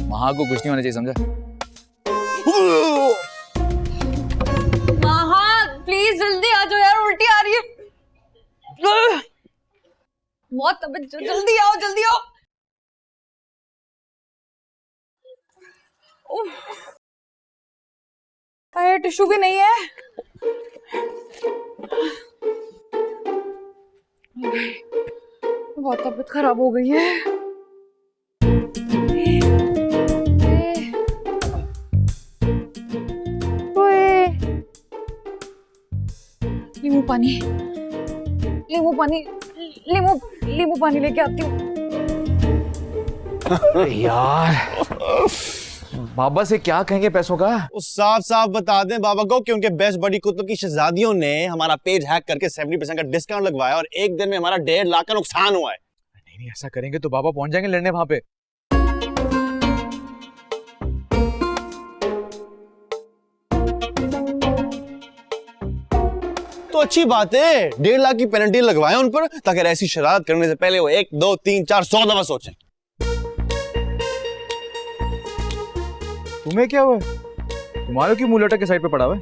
महा को कुछ नहीं होना चाहिए, समझा? महा प्लीज जल्दी आ जाओ यार, उल्टी आ रही है। बहुत तबीयत, जल्दी आओ जल्दी आओ। अरे टिश्यू भी नहीं है। बहुत तबीयत खराब हो गई है। नींबू पानी, नींबू पानी, नींबू पानी लेके आती हूँ। यार बाबा से क्या कहेंगे पैसों का? साफ साफ बता दें बाबा को कि उनके बेस्ट बड़ी कुतुब की शहजादियों ने हमारा पेज हैक करके 70% का डिस्काउंट लगवाया और एक दिन में हमारा 1.5 लाख का नुकसान हुआ है। नहीं ऐसा करेंगे तो बाबा पहुंच जाएंगे लड़ने वहां पे। तो अच्छी बात है, 1.5 लाख की पेनल्टी लगवाएं उन पर, ताकि ऐसी शरारत करने से पहले वो 1, 2, 3, 4, 100 दफा सोचें। तुम्हें क्या हुआ? तुम्हारे क्यों मुंह लटक के साइड पे पड़ा हुआ है?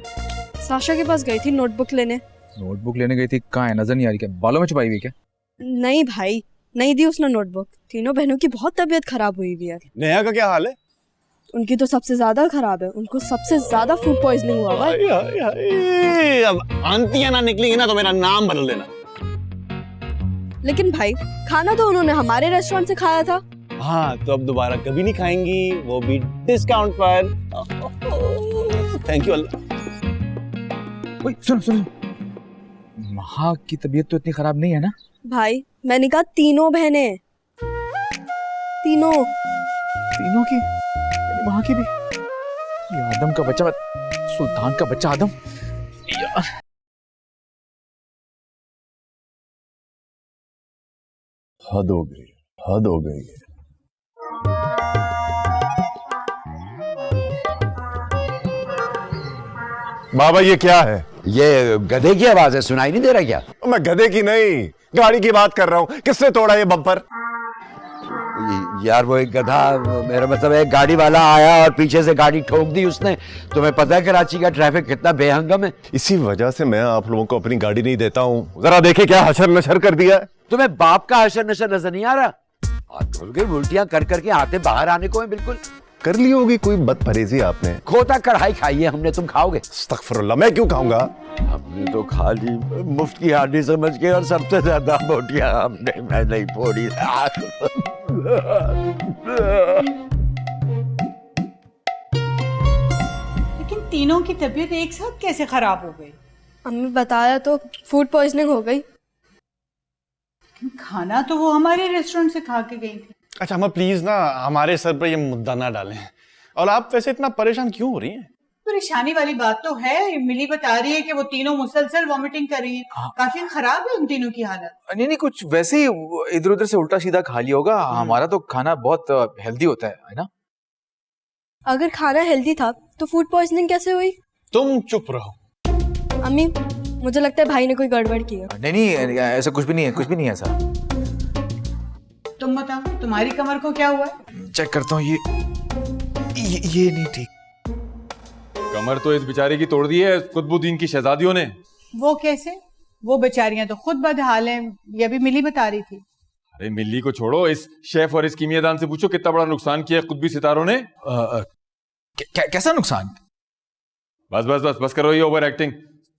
साशा के पास गई थी नोटबुक लेने। नोटबुक लेने गई थी? कहाँ है, नजर नहीं आ रही? क्या बालों में छुपाई हुई क्या? नहीं भाई, नहीं दी उसने नोटबुक। तीनों बहनों की बहुत तबीयत खराब हुई हुई है। नेहा का क्या हाल है? उनकी तो सबसे ज्यादा खराब है, उनको सबसे ज्यादा फूड पॉइजनिंग हुआ है। अब आंटियां ना निकलेंगी ना तो मेरा नाम बदल देना। लेकिन भाई खाना तो उन्होंने हमारे रेस्टोरेंट से खाया था। हाँ तो अब दोबारा कभी नहीं खाएंगी, वो भी डिस्काउंट पर। थैंक यू अल्लाह। सुनो, महा की तबीयत तो इतनी खराब नहीं है ना? भाई मैंने कहा तीनों बहनें, तीनों की, महा की भी। ये आदम का बच्चा, सुल्तान का बच्चा आदम। यार हद हो गई, हद हो गई। बाबा ये क्या है? ये गधे की आवाज है, सुनाई नहीं दे रहा क्या? मैं गधे की नहीं, गाड़ी की बात कर रहा हूँ। किसने तोड़ा ये बम्पर? यार वो एक गधा, मेरा मतलब है गाड़ी वाला आया और पीछे से गाड़ी ठोक दी उसने। तुम्हें पता है कराची का ट्रैफिक कितना बेहंगम है? इसी वजह से मैं आप लोगों को अपनी गाड़ी नहीं देता हूँ। जरा देखे क्या हशर नशर कर दिया है। तुम्हें बाप का हशर नशर नजर नहीं आ रहा? धुल गई उल्टियां कर करके आते बाहर आने को है। बिल्कुल कर ली होगी कोई बदपरहेजी आपने। खोता कढ़ाई खाई है हमने, तुम खाओगे? अस्तगफिरुल्लाह, मैं क्यों खाऊंगा? हमने तो खा ली मुफ्त की हांडी समझ के, और सबसे ज्यादा बोटियां हमने, मैं नहीं फोड़ी। लेकिन तीनों की तबीयत एक साथ कैसे खराब हो गई? अम्मी बताया तो फूड पॉइजनिंग हो गई। खाना तो वो हमारे रेस्टोरेंट से खा के गई थी। अच्छा अम्मा प्लीज ना हमारे सर पर ये मुद्दा ना डालें। और आप वैसे इतना परेशान क्यों हो रही हैं? परेशानी वाली बात तो है, मिली बता रही है कि वो तीनों मुसलसल वॉमिटिंग कर रही हैं। काफी खराब है उन तीनों की हालत। नहीं कुछ वैसे ही इधर उधर से उल्टा सीधा खा लिया होगा। हमारा तो खाना बहुत हेल्दी होता है ना? अगर खाना हेल्दी था तो फूड पॉइजनिंग कैसे हुई? तुम चुप रहो। अम्मी मुझे लगता है भाई ने कोई गड़बड़ की है। नहीं ऐसा कुछ भी नहीं है, कुछ भी नहीं है ऐसा। तुम बताओ तुम्हारी कमर को क्या हुआ? चेक करता हूँ। ये नहीं ठीक। कमर तो इस बेचारे की तोड़ दी है कुतुबुद्दीन की शहजादियों ने। वो कैसे? वो बेचारियां तो खुद बदहाल हैं, ये अभी मिली बता रही थी। अरे मिल्ली को छोड़ो, इस शेफ और इस कीमियादान से पूछो कितना बड़ा नुकसान किया कुतुबी सितारों ने। कैसा नुकसान? बस करो ये ओवर एक्टिंग।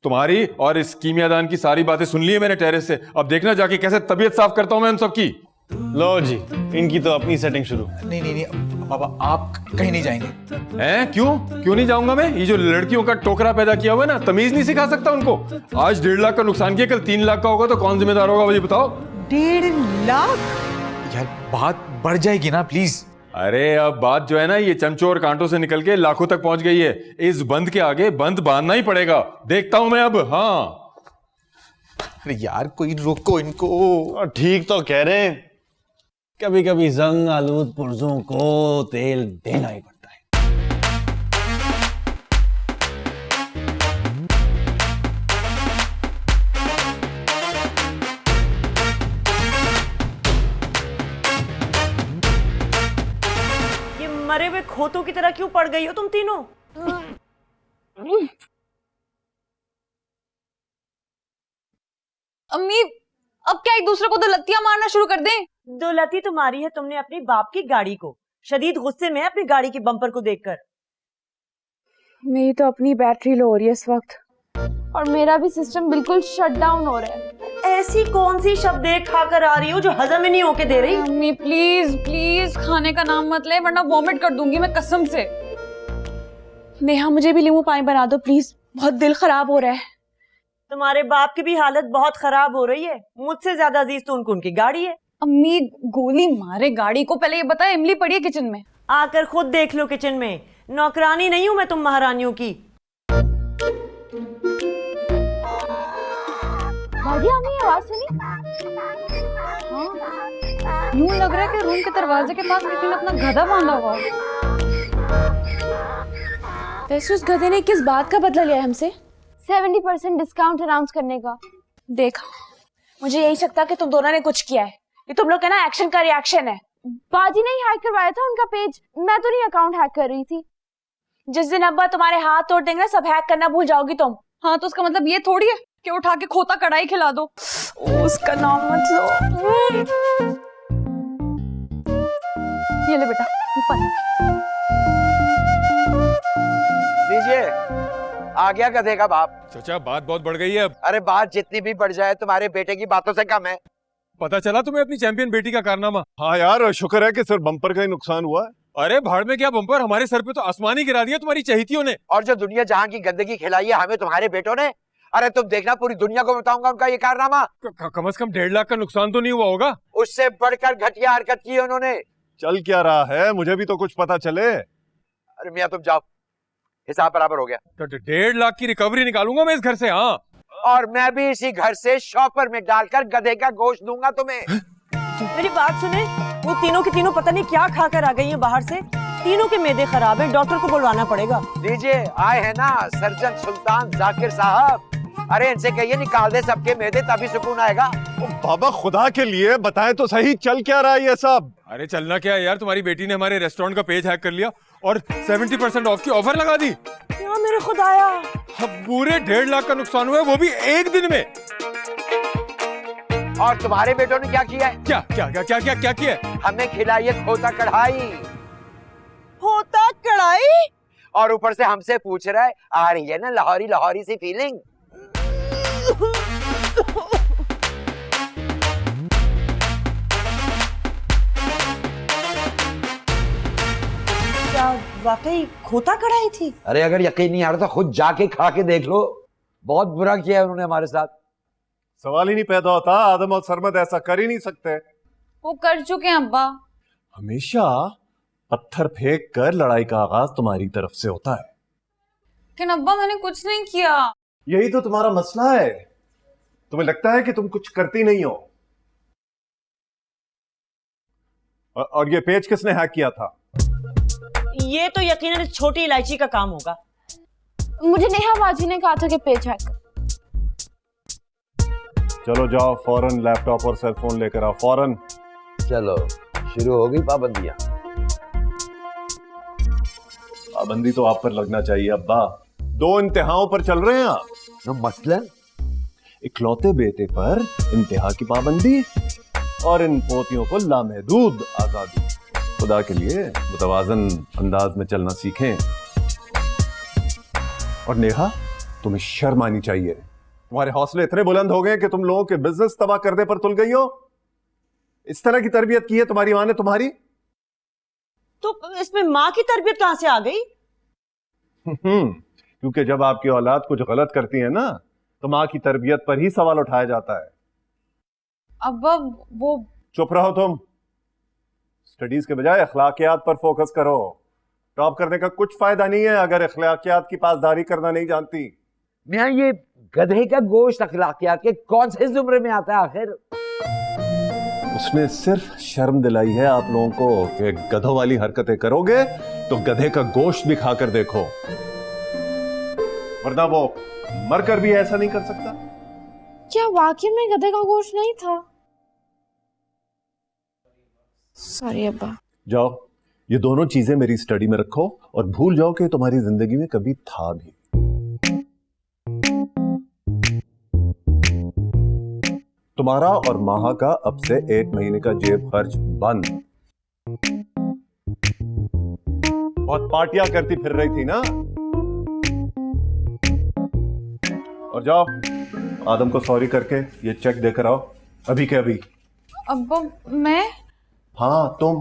तुम्हारी और इस कीमियादान की सारी बातें सुन ली है मैंने टेरेस से। अब देखना जाके कैसे तबीयत साफ करता हूं मैं उन सबकी। लो जी, इनकी तो अपनी सेटिंग शुरू। नहीं बाबा आप कहीं नहीं जाएंगे। हैं? क्यों नहीं जाऊंगा मैं? ये जो लड़कियों का टोकरा पैदा किया हुआ है ना, तमीज नहीं सिखा सकता उनको। आज 1.5 लाख का नुकसान किया, कल 3 लाख का होगा तो कौन जिम्मेदार होगा मुझे बताओ? 1.5 लाख? यार बात बढ़ जाएगी ना प्लीज। अरे अब बात जो है ना ये चमचों और कांटों से निकल के लाखों तक पहुंच गई है। इस बंद के आगे बंद बांधना ही पड़ेगा। देखता हूं मैं अब। हाँ अरे यार कोई रोको इनको। ठीक तो कह रहे हैं, कभी कभी जंग आलूद पुर्जों को तेल देना ही पड़ता है। खोतों की तरह क्यों पड़ गई हो तुम तीनों? अम्मी अब क्या एक दूसरे को तो लत्तियां मारना शुरू कर दें? दो लती तुम्हारी है, तुमने अपनी बाप की गाड़ी को शदीद गुस्से में अपनी गाड़ी के बम्पर को देखकर। मेरी तो अपनी बैटरी लो हो रही है इस वक्त, और मेरा भी सिस्टम बिल्कुल शट डाउन हो रहा है। ऐसी कौन सी शब्द खाकर आ रही हो जो हजम ही नहीं होके दे रही? अम्मी प्लीज प्लीज खाने का नाम मत ले, वरना वॉमिट कर दूंगी मैं कसम से। नेहा मुझे भी नींबू पानी बना दो प्लीज, बहुत दिल खराब हो रहा है। तुम्हारे बाप की भी हालत बहुत खराब हो रही है, मुझसे ज्यादा अजीज तो उनकी गाड़ी है। अम्मी गोली मारे गाड़ी को, पहले ये बता इमली पड़ी है किचन में? आकर खुद देख लो किचन में, नौकरानी नहीं हूं मैं तुम महारानियों की। भाभी आपने ये आवाज सुनी? हाँ, यूं लग रहा है कि रूम के दरवाजे के पास किसी ने अपना गधा बांधा हुआ है। वैसे उस गधे ने किस बात का बदला लिया हमसे? 70% डिस्काउंट अनाउंस करने का। देख मुझे यही लगता कि तुम दोनों ने कुछ किया है, ये तुम लोग का ना एक्शन का रिएक्शन है। बाजी ने ही हैक करवाया था उनका पेज, मैं तो नहीं अकाउंट हैक कर रही थी। जिस दिन अब्बा तुम्हारे हाथ तोड़ देंगे ना, सब हैक करना भूल जाओगी तुम। हाँ तो उसका मतलब ये थोड़ी है कि उठा के खोता कढ़ाई खिला दो। उसका नाम मत लो। ये ले बेटा ऊपर। लीजिए, आ गया गधे का बाप। चाचा बात बहुत बढ़ गई है अब। अरे बात जितनी भी बढ़ जाए तुम्हारे बेटे की बातों से कम है। पता चला तुम्हें अपनी चैंपियन बेटी का कारनामा? हाँ यार, शुक्र है कि सिर्फ बम्पर का ही नुकसान हुआ है। अरे भाड़ में क्या बम्पर, हमारे सर पे तो आसमान ही गिरा दिया तुम्हारी चहेतियों ने। और जो दुनिया जहां की गंदगी खिलाई है हमें तुम्हारे बेटों ने। अरे तुम देखना, पूरी दुनिया को बताऊंगा उनका ये कारनामा। कम से कम 1.5 लाख का नुकसान तो नहीं हुआ होगा? उससे बढ़कर घटिया हरकत की है उन्होंने। चल क्या रहा है, मुझे भी तो कुछ पता चले। अरे मियाँ तुम जाओ, हिसाब बराबर हो गया। तो 1.5 लाख की रिकवरी निकालूंगा मैं इस घर से। हाँ, और मैं भी इसी घर से शॉपर में डालकर गधे का गोश्त दूंगा तुम्हें। मेरी बात सुने, वो तीनों की तीनों पता नहीं क्या खा कर आ गई हैं बाहर से। तीनों के मैदे खराब है, डॉक्टर को बुलवाना पड़ेगा। लीजिए, आए हैं ना सर्जन सुल्तान जाकिर साहब। अरे इनसे कहिए निकाल दे सबके मैदे, तभी सुकून आएगा। बाबा खुदा के लिए बताएं तो सही, चल क्या रहा है ये सब? अरे चलना क्या है यार, तुम्हारी बेटी ने हमारे रेस्टोरेंट का पेज हैक कर लिया और 70% ऑफ की ऑफर लगा दी। क्या मेरे खुदाया, अब पूरे 1.5 लाख का नुकसान हुआ है, वो भी एक दिन में। और तुम्हारे बेटों ने क्या किया है? क्या क्या क्या क्या क्या क्या किया है? हमें खिलाई है खोता कढ़ाई। खोता कढ़ाई? और ऊपर से हमसे पूछ रहा है, आ रही है ना लाहौरी लाहौरी सी फीलिंग? क्या वाकई खोता कढ़ाई थी? अरे अगर यकीन नहीं आ रहा तो खुद जाके खा के देख लो, बहुत बुरा किया है उन्होंने हमारे साथ। सवाल ही नहीं पैदा होता, आदम और सरमद ऐसा कर ही नहीं सकते। वो कर चुके हैं अब्बा। हमेशा पत्थर फेंक कर लड़ाई का आगाज तुम्हारी तरफ से होता है। लेकिन अब्बा मैंने कुछ नहीं किया। यही तो तुम्हारा मसला है, तुम्हें लगता है कि तुम कुछ करती नहीं हो। और ये पेज किसने हैक किया था? ये तो यकीनन छोटी इलायची का काम होगा। मुझे नेहा बाजी ने कहा था कि पेज हैक। चलो जाओ फौरन लैपटॉप और सेल फोन लेकर आओ, फौरन। चलो शुरू हो गई पाबंदियां। पाबंदी तो आप पर लगना चाहिए अब्बा, 2 इंतहाओं पर चल रहे हैं आप। तो मसलन इकलौते बेटे पर इंतहा की पाबंदी और इन पोतियों को लामहदूद आजादी। खुदा के लिए मुतवाजन अंदाज में चलना सीखें। और नेहा, तुम्हें शर्म आनी चाहिए। तुम्हारे हौसले इतने बुलंद हो गए कि तुम लोगों के बिजनेस तबाह करने पर तुल गई हो। इस तरह की तरबियत की है तुम्हारी माँ ने तुम्हारी। तो इसमें माँ की तरबियत कहां से आ गई? क्योंकि जब आपकी औलाद कुछ गलत करती है ना, तो माँ की तरबियत पर ही सवाल उठाया जाता है। अब्बा वो चुप रहो तुम, स्टडीज के बजाय अखलाकियात पर फोकस करो। टॉप करने का कुछ फायदा नहीं है अगर अखलाकियात की पासदारी करना नहीं जानती। मियां ये गधे का गोश्त अखलाकियात के कौन से जुमरे में आता है आखिर? उसने सिर्फ शर्म दिलाई है आप लोगों को कि गधों वाली हरकतें करोगे तो गधे का गोश्त भी खाकर देखो, वरना वो मरकर भी ऐसा नहीं कर सकता। क्या वाकई में गधे का गोश्त नहीं था? सॉरी अब्बा। जाओ ये दोनों चीजें मेरी स्टडी में रखो और भूल जाओ कि तुम्हारी जिंदगी में कभी था भी। तुम्हारा और माहा का अब से 1 महीने का जेब खर्च बंद। बहुत पार्टियां करती फिर रही थी ना। और जाओ आदम को सॉरी करके ये चेक देकर आओ अभी के अभी। अब्बा मैं? हाँ तुम,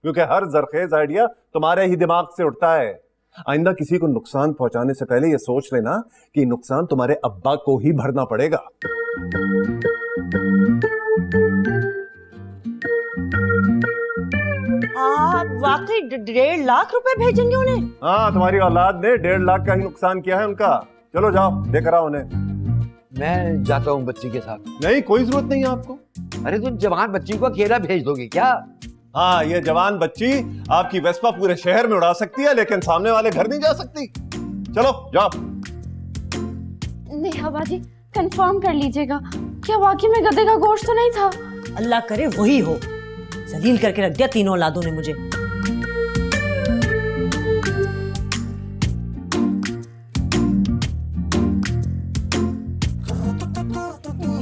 क्योंकि हर जरखेज आइडिया तुम्हारे ही दिमाग से उठता है। आइंदा किसी को नुकसान पहुंचाने से पहले ये सोच लेना कि नुकसान तुम्हारे अब्बा को ही भरना पड़ेगा। वाकई 1.5 लाख रुपए भेजेंगे उन्हें? हाँ, तुम्हारी औलाद ने 1.5 लाख का ही नुकसान किया है उनका। चलो जाओ देकर आओ उन्हें। मैं जाता हूँ बच्ची के साथ। नहीं, कोई जरूरत नहीं है आपको। अरे तुम जवान बच्ची को अकेला भेज दोगे क्या? हाँ, ये जवान बच्ची आपकी वेस्पा पूरे शहर में उड़ा सकती है, लेकिन सामने वाले घर नहीं जा सकती। चलो जाओ। नेहा बाजी कंफर्म कर लीजिएगा, क्या वाकई में गधे का गोश्त तो नहीं था? अल्लाह करे वही हो। जलील करके रख दिया तीनों औलादों ने मुझे।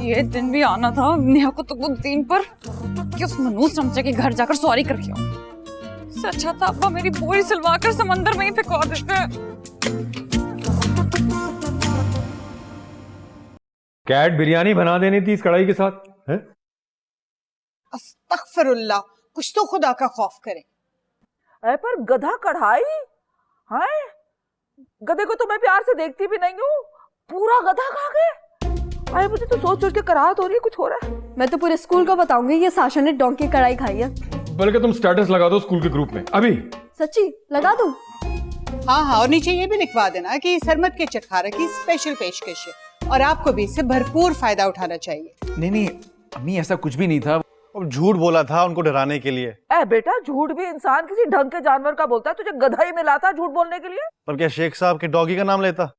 ये दिन भी आना था नेहा को तो दिन पर कि उस मनूस चमचे के घर जाकर सॉरी करके आओ। इससे अच्छा था अब्बा मेरी बोरी सिलवा कर समंदर में ही फेंकवा देते। कैट बिरयानी बना देनी थी इस कढ़ाई के साथ है? अस्तगफिरुल्लाह, कुछ तो खुदा का खौफ करे। अरे पर गधा कढ़ाई? हाय, गधे को तो मैं प्यार से देखती भी नहीं हूँ, पूरा गधा खा गए। अरे मुझे तो सोच सोच के कराहत हो रही है, कुछ हो रहा है। मैं तो पूरे स्कूल को बताऊंगी ये साशा ने डोंकी कढ़ाई खाई है। बल्कि तुम स्टेटस लगा दो स्कूल के ग्रुप में अभी। सच्ची लगा दूं? हाँ, और नीचे ये भी लिखवा देना कि सरमत के चटखारे की स्पेशल पेशकश है और आपको भी इससे भरपूर फायदा उठाना चाहिए। नहीं अम्मी, ऐसा कुछ भी नहीं था। अब झूठ बोला था उनको डराने के लिए। ए बेटा, झूठ भी इंसान किसी ढंग के जानवर का बोलता है, तुझे गधा ही मिला था झूठ बोलने के लिए? पर क्या शेख साहब के डॉगी का नाम लेता?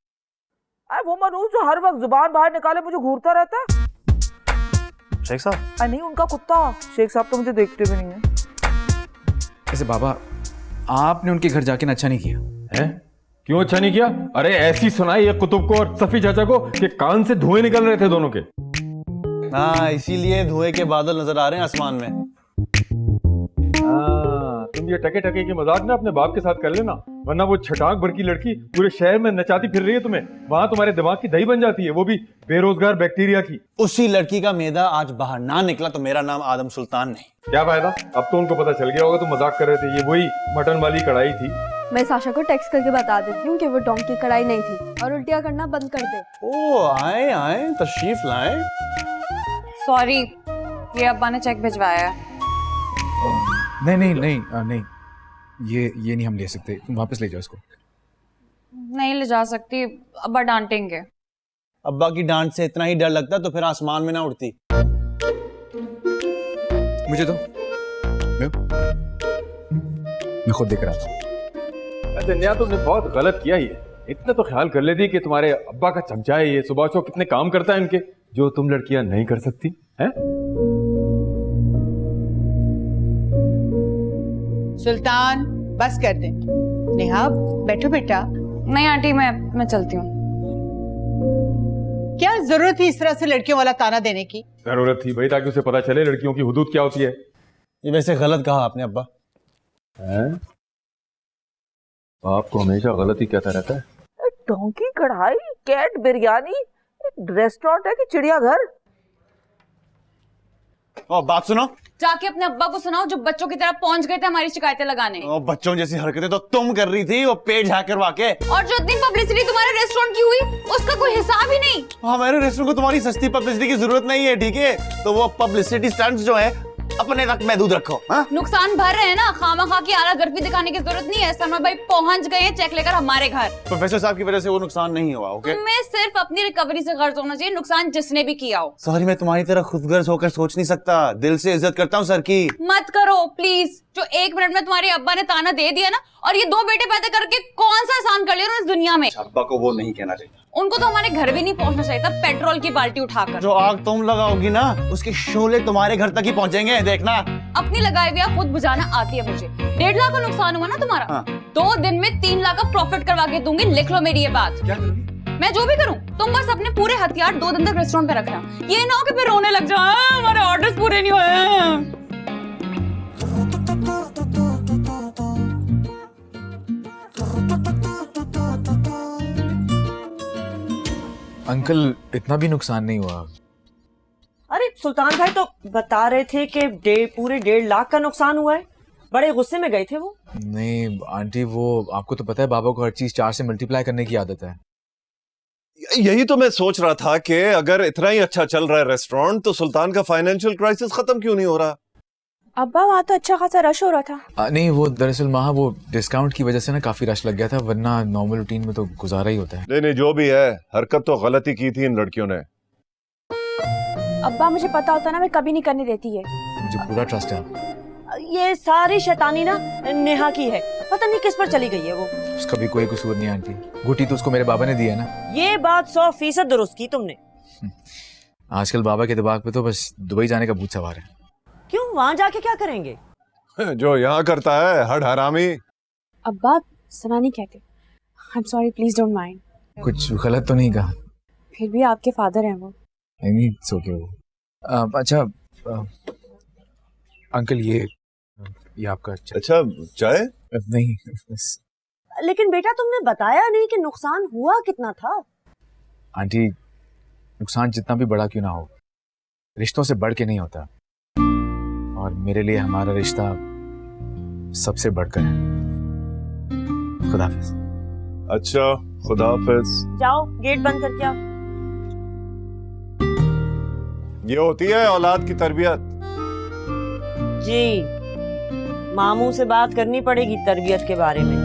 वो मनूस जो हर वक्त जुबान बाहर निकाले मुझे घूरता रहता है। शेख साहब? नहीं, उनका कुत्ता। शेख साहब तो मुझे देखते भी नहीं है। ऐसे बाबा, आपने उनके घर जाके अच्छा नहीं किया है? क्यों अच्छा नहीं किया? अरे ऐसी सुनाई है कुतुब को और सफी चाचा को कि कान से धुएं निकल रहे थे दोनों के। हाँ, इसीलिए धुएं के बादल नजर आ रहे हैं आसमान में। तुम ये टके टके की मजाक ना अपने बाप के साथ कर लेना, वरना वो छटाक भर की लड़की पूरे शहर में नचाती फिर रही है तुम्हें। वहां तुम्हारे दिमाग की दही बन जाती है, वो भी बेरोजगार बैक्टीरिया की। उसी लड़की का मैदा आज बाहर ना निकला तो मेरा नाम आदम सुल्तान नहीं। क्या फायदा, अब तो उनको पता चल गया होगा तुम मजाक कर रहे थे। ये वही मटन वाली कढ़ाई थी। मैं साशा को टेक्स्ट करके बता देती हूँ कि वो डोंकी कढ़ाई नहीं थी और उल्टियाँ करना बंद कर दे। ओ आए तशरीफ लाए। सॉरी, ये अब्बा ने चेक भिजवाया है। नहीं, ये नहीं हम ले सकते, तुम वापस ले जाओ इसको। नहीं ले जा सकती, अब्बा डांटेंगे। अब्बा की डांट से इतना ही डर लगता तो फिर आसमान में ना उड़ती। मुझे तो मैं खुद देख रहा था। अच्छा नेहा, तुमने बहुत गलत किया ये। इतना तो ख्याल कर लेती कि तुम्हारे अब्बा का चमचा है ये, सुबह को कितने काम करता है इनके, जो तुम लड़कियां नहीं कर सकती हैं? सुल्तान बस कर दे। नेहा बैठो बेटा। नहीं आंटी, मैं चलती हूँ। क्या जरूरत थी इस तरह से लड़कियों वाला ताना देने की? जरूरत थी भाई, ताकि उसे पता चले लड़कियों की हुदूद क्या होती है। ये वैसे गलत कहा आपने अब्बा। आपको हमेशा गलत ही कहता रहता है। डोंकी कढ़ाई, कैट बिरयानी, रेस्टोरेंट है कि चिड़ियाघर? बात सुनो। जाके अपने अब्बा को सुनाओ जो बच्चों की तरह पहुंच गए थे हमारी शिकायतें लगाने। बच्चों जैसी हरकतें तो तुम कर रही थी, वो पेट झाँक करवा के। और जो इतनी पब्लिसिटी तुम्हारे रेस्टोरेंट की हुई उसका कोई हिसाब ही नहीं। हमारे रेस्टोरेंट को तुम्हारी सस्ती पब्लिसिटी की जरूरत नहीं है, ठीक है? तो वो पब्लिसिटी स्टंट्स जो है अपने तक महदूद रखो। नुकसान भर रहे हैं ना, खामा की आला गर्फी दिखाने की जरूरत नहीं है। सलमा भाई पहुंच गए हैं चेक लेकर हमारे घर। प्रोफेसर साहब की वजह से वो नुकसान नहीं हुआ, ओके? तुम्हें सिर्फ अपनी रिकवरी से गर्ज होना चाहिए, नुकसान जिसने भी किया हो। सॉरी, मैं तुम्हारी तरह खुदगर्ज होकर सोच नहीं सकता। दिल से इज्जत करता हूँ सर की। मत करो प्लीज। जो 1 मिनट में तुम्हारे अब्बा ने ताना दे दिया ना, और ये 2 बेटे पैदा करके कौन सा एहसान कर लिया इस दुनिया में। अब्बा को वो नहीं कहना चाहिए। उनको तो हमारे घर भी नहीं पहुंचना चाहिए था, पेट्रोल की बाल्टी उठाकर। जो आग तुम लगाओगी ना, उसके शोले तुम्हारे घर तक ही पहुंचेंगे, देखना। अपनी लगाई हुई आग खुद बुझाना आती है मुझे। 1.5 लाख का नुकसान हुआ ना तुम्हारा, 2 दिन में 3 लाख का प्रॉफिट करवा के दूंगी, लिख लो मेरी ये बात। क्या करोगी? मैं जो भी करूं, तुम बस अपने पूरे हथियार 2 दिन तक रेस्टोरेंट पे रखना। ये ना हो कि फिर रोने लग जाओ, हमारे ऑर्डर्स पूरे नहीं हुए। अंकल इतना भी नुकसान नहीं हुआ। अरे सुल्तान भाई तो बता रहे थे कि पूरे 1.5 लाख का नुकसान हुआ है, बड़े गुस्से में गए थे वो। नहीं आंटी, वो आपको तो पता है बाबा को हर चीज 4 से मल्टीप्लाई करने की आदत है। यही तो मैं सोच रहा था कि अगर इतना ही अच्छा चल रहा है रेस्टोरेंट तो सुल्तान का फाइनेंशियल क्राइसिस खत्म क्यों नहीं हो रहा? अब्बा वहाँ तो अच्छा खासा रश हो रहा था। नहीं वो दरअसल माँ वो डिस्काउंट की वजह से ना काफी रश लग गया था, वरना नॉर्मल रूटीन में तो गुजारा ही होता है। नहीं जो भी है, हरकत तो गलती की थी इन लड़कियों ने। अब्बा मुझे पता होता ना मैं कभी नहीं करने देती है। मुझे पूरा ट्रस्ट है आपको। ये सारी शैतानी ना नेहा की है, पता नहीं किस पर चली गई है वो। उसका भी कोई कसूर नहीं आंटी, गुटी तो उसको मेरे बाबा ने दी है ना। ये बात 100% दुरुस्त की तुमने। आजकल बाबा के दिमाग पे तो बस दुबई जाने का भूत सवार है। क्यों, वहां जाके क्या करेंगे? जो यहाँ करता है हड हरामी। अब्बा सना नहीं कहते। I am sorry, please don't mind. कुछ गलत तो नहीं कहा? फिर भी आपके फादर हैं वो। नहीं सो के वो। अच्छा अंकल ये आपका अच्छा चाय? नहीं बस। लेकिन बेटा तुमने बताया नहीं कि नुकसान हुआ कितना था। आंटी नुकसान जितना भी बड़ा क्यों ना हो, रिश्तों से बढ़ के नहीं होता, और मेरे लिए हमारा रिश्ता सबसे बढ़कर है। खुदाफिज। अच्छा खुदाफिज। जाओ गेट बंद करके आओ। ये होती है औलाद की तरबियत। जी मामू से बात करनी पड़ेगी तरबियत के बारे में।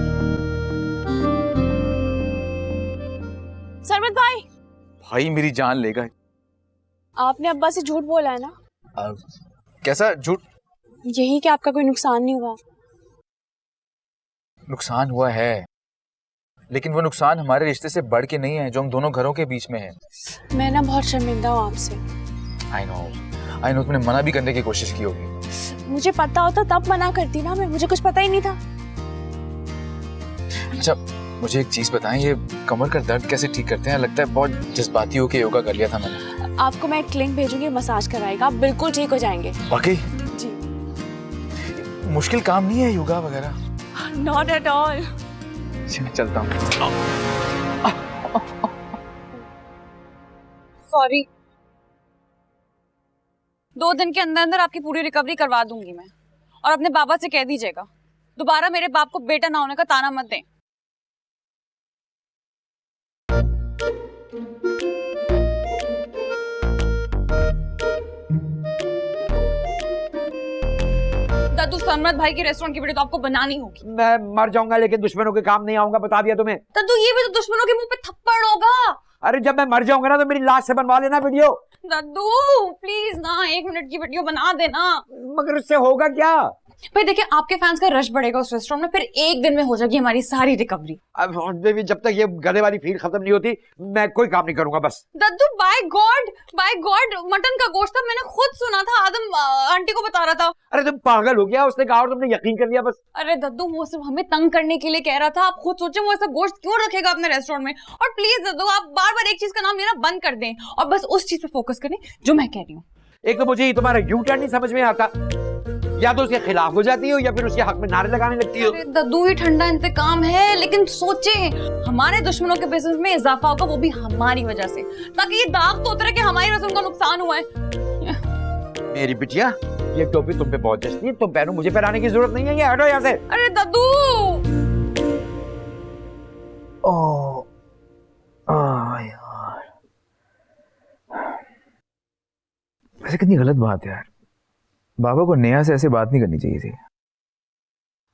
सरमत भाई। भाई मेरी जान लेगा। आपने अब्बा से झूठ बोला है ना? कैसा झूठ? यही कि आपका कोई नुकसान नहीं हुआ। नुकसान हुआ है, लेकिन वो नुकसान हमारे रिश्ते से बढ़ के नहीं है जो हम दोनों घरों के बीच में है। मैं ना बहुत शर्मिंदा हूँ आपसे। आई नो तुमने मना भी करने की कोशिश की होगी। मुझे पता होता तब मना करती ना मैं, मुझे कुछ पता ही नहीं था। अच्छा मुझे एक चीज बताएं, ये कमर का दर्द कैसे ठीक करते हैं? लगता है बहुत जज्बाती होके योगा कर लिया था मैंने। आपको मैं एक लिंक भेजूंगी, मसाज कराएगा, आप बिल्कुल ठीक हो जाएंगे। वाकई? जी। मुश्किल काम नहीं है योगा वगैरह? Not at all. चलता हूँ। सॉरी। 2 दिन के अंदर अंदर आपकी पूरी रिकवरी करवा दूंगी मैं, और अपने बाबा से कह दीजिएगा दोबारा मेरे बाप को बेटा ना होने का ताना मत दें। दादू सरमत भाई के रेस्टोरेंट की वीडियो तो आपको बनानी होगी। मैं मर जाऊंगा लेकिन दुश्मनों के काम नहीं आऊंगा, बता दिया तुम्हें। दादू ये भी तो दुश्मनों के मुंह पे थप्पड़ होगा। अरे जब मैं मर जाऊंगा ना तो मेरी लाश से बनवा लेना वीडियो। दादू प्लीज ना 1 मिनट की वीडियो बना देना। मगर उससे होगा क्या? भाई देखिए आपके फैंस का रश बढ़ेगा उस रेस्टोरेंट में, फिर 1 दिन में हो जाएगी हमारी सारी रिकवरी। अब भी जब तक ये गधे वाली फील खत्म नहीं होती मैं कोई काम नहीं करूंगा बस। दादू बाय गॉड मटन का गोश्त था, मैंने खुद सुना था, आदम आंटी को बता रहा था। अरे तुम पागल हो गया, उसने कहा और तुमने यकीन कर लिया बस। अरे दादू वो सिर्फ हमें तंग करने के लिए कह रहा था, आप खुद सोचें वो ऐसा गोश्त क्यों रखेगा अपने रेस्टोरेंट में। और प्लीज दादू आप बार बार एक चीज का नाम लेना बंद कर दें और बस उस चीज पे फोकस करें जो मैं कह रही हूँ। एक तो मुझे तुम्हारा यू टर्न नहीं समझ में आता, या तो उसके खिलाफ हो जाती हो या फिर उसके हक में नारे लगाने लगती हो। दादू ये ठंडा इंतकाम है, लेकिन सोचें हमारे दुश्मनों के बिजनेस में इजाफा होगा, वो भी हमारी वजह से, ताकि ये दाग तो उतरे कि हमारी रस्म का नुकसान हुआ है। मेरी बिटिया ये टोपी तुम पे बहुत जचती है, तुम पहनो, मुझे पहनाने की जरूरत नहीं है, ये हटो यहाँ से। अरे दादू यार वैसे कितनी गलत बात है यार, बाबा को नेहा से ऐसे बात नहीं करनी चाहिए थी।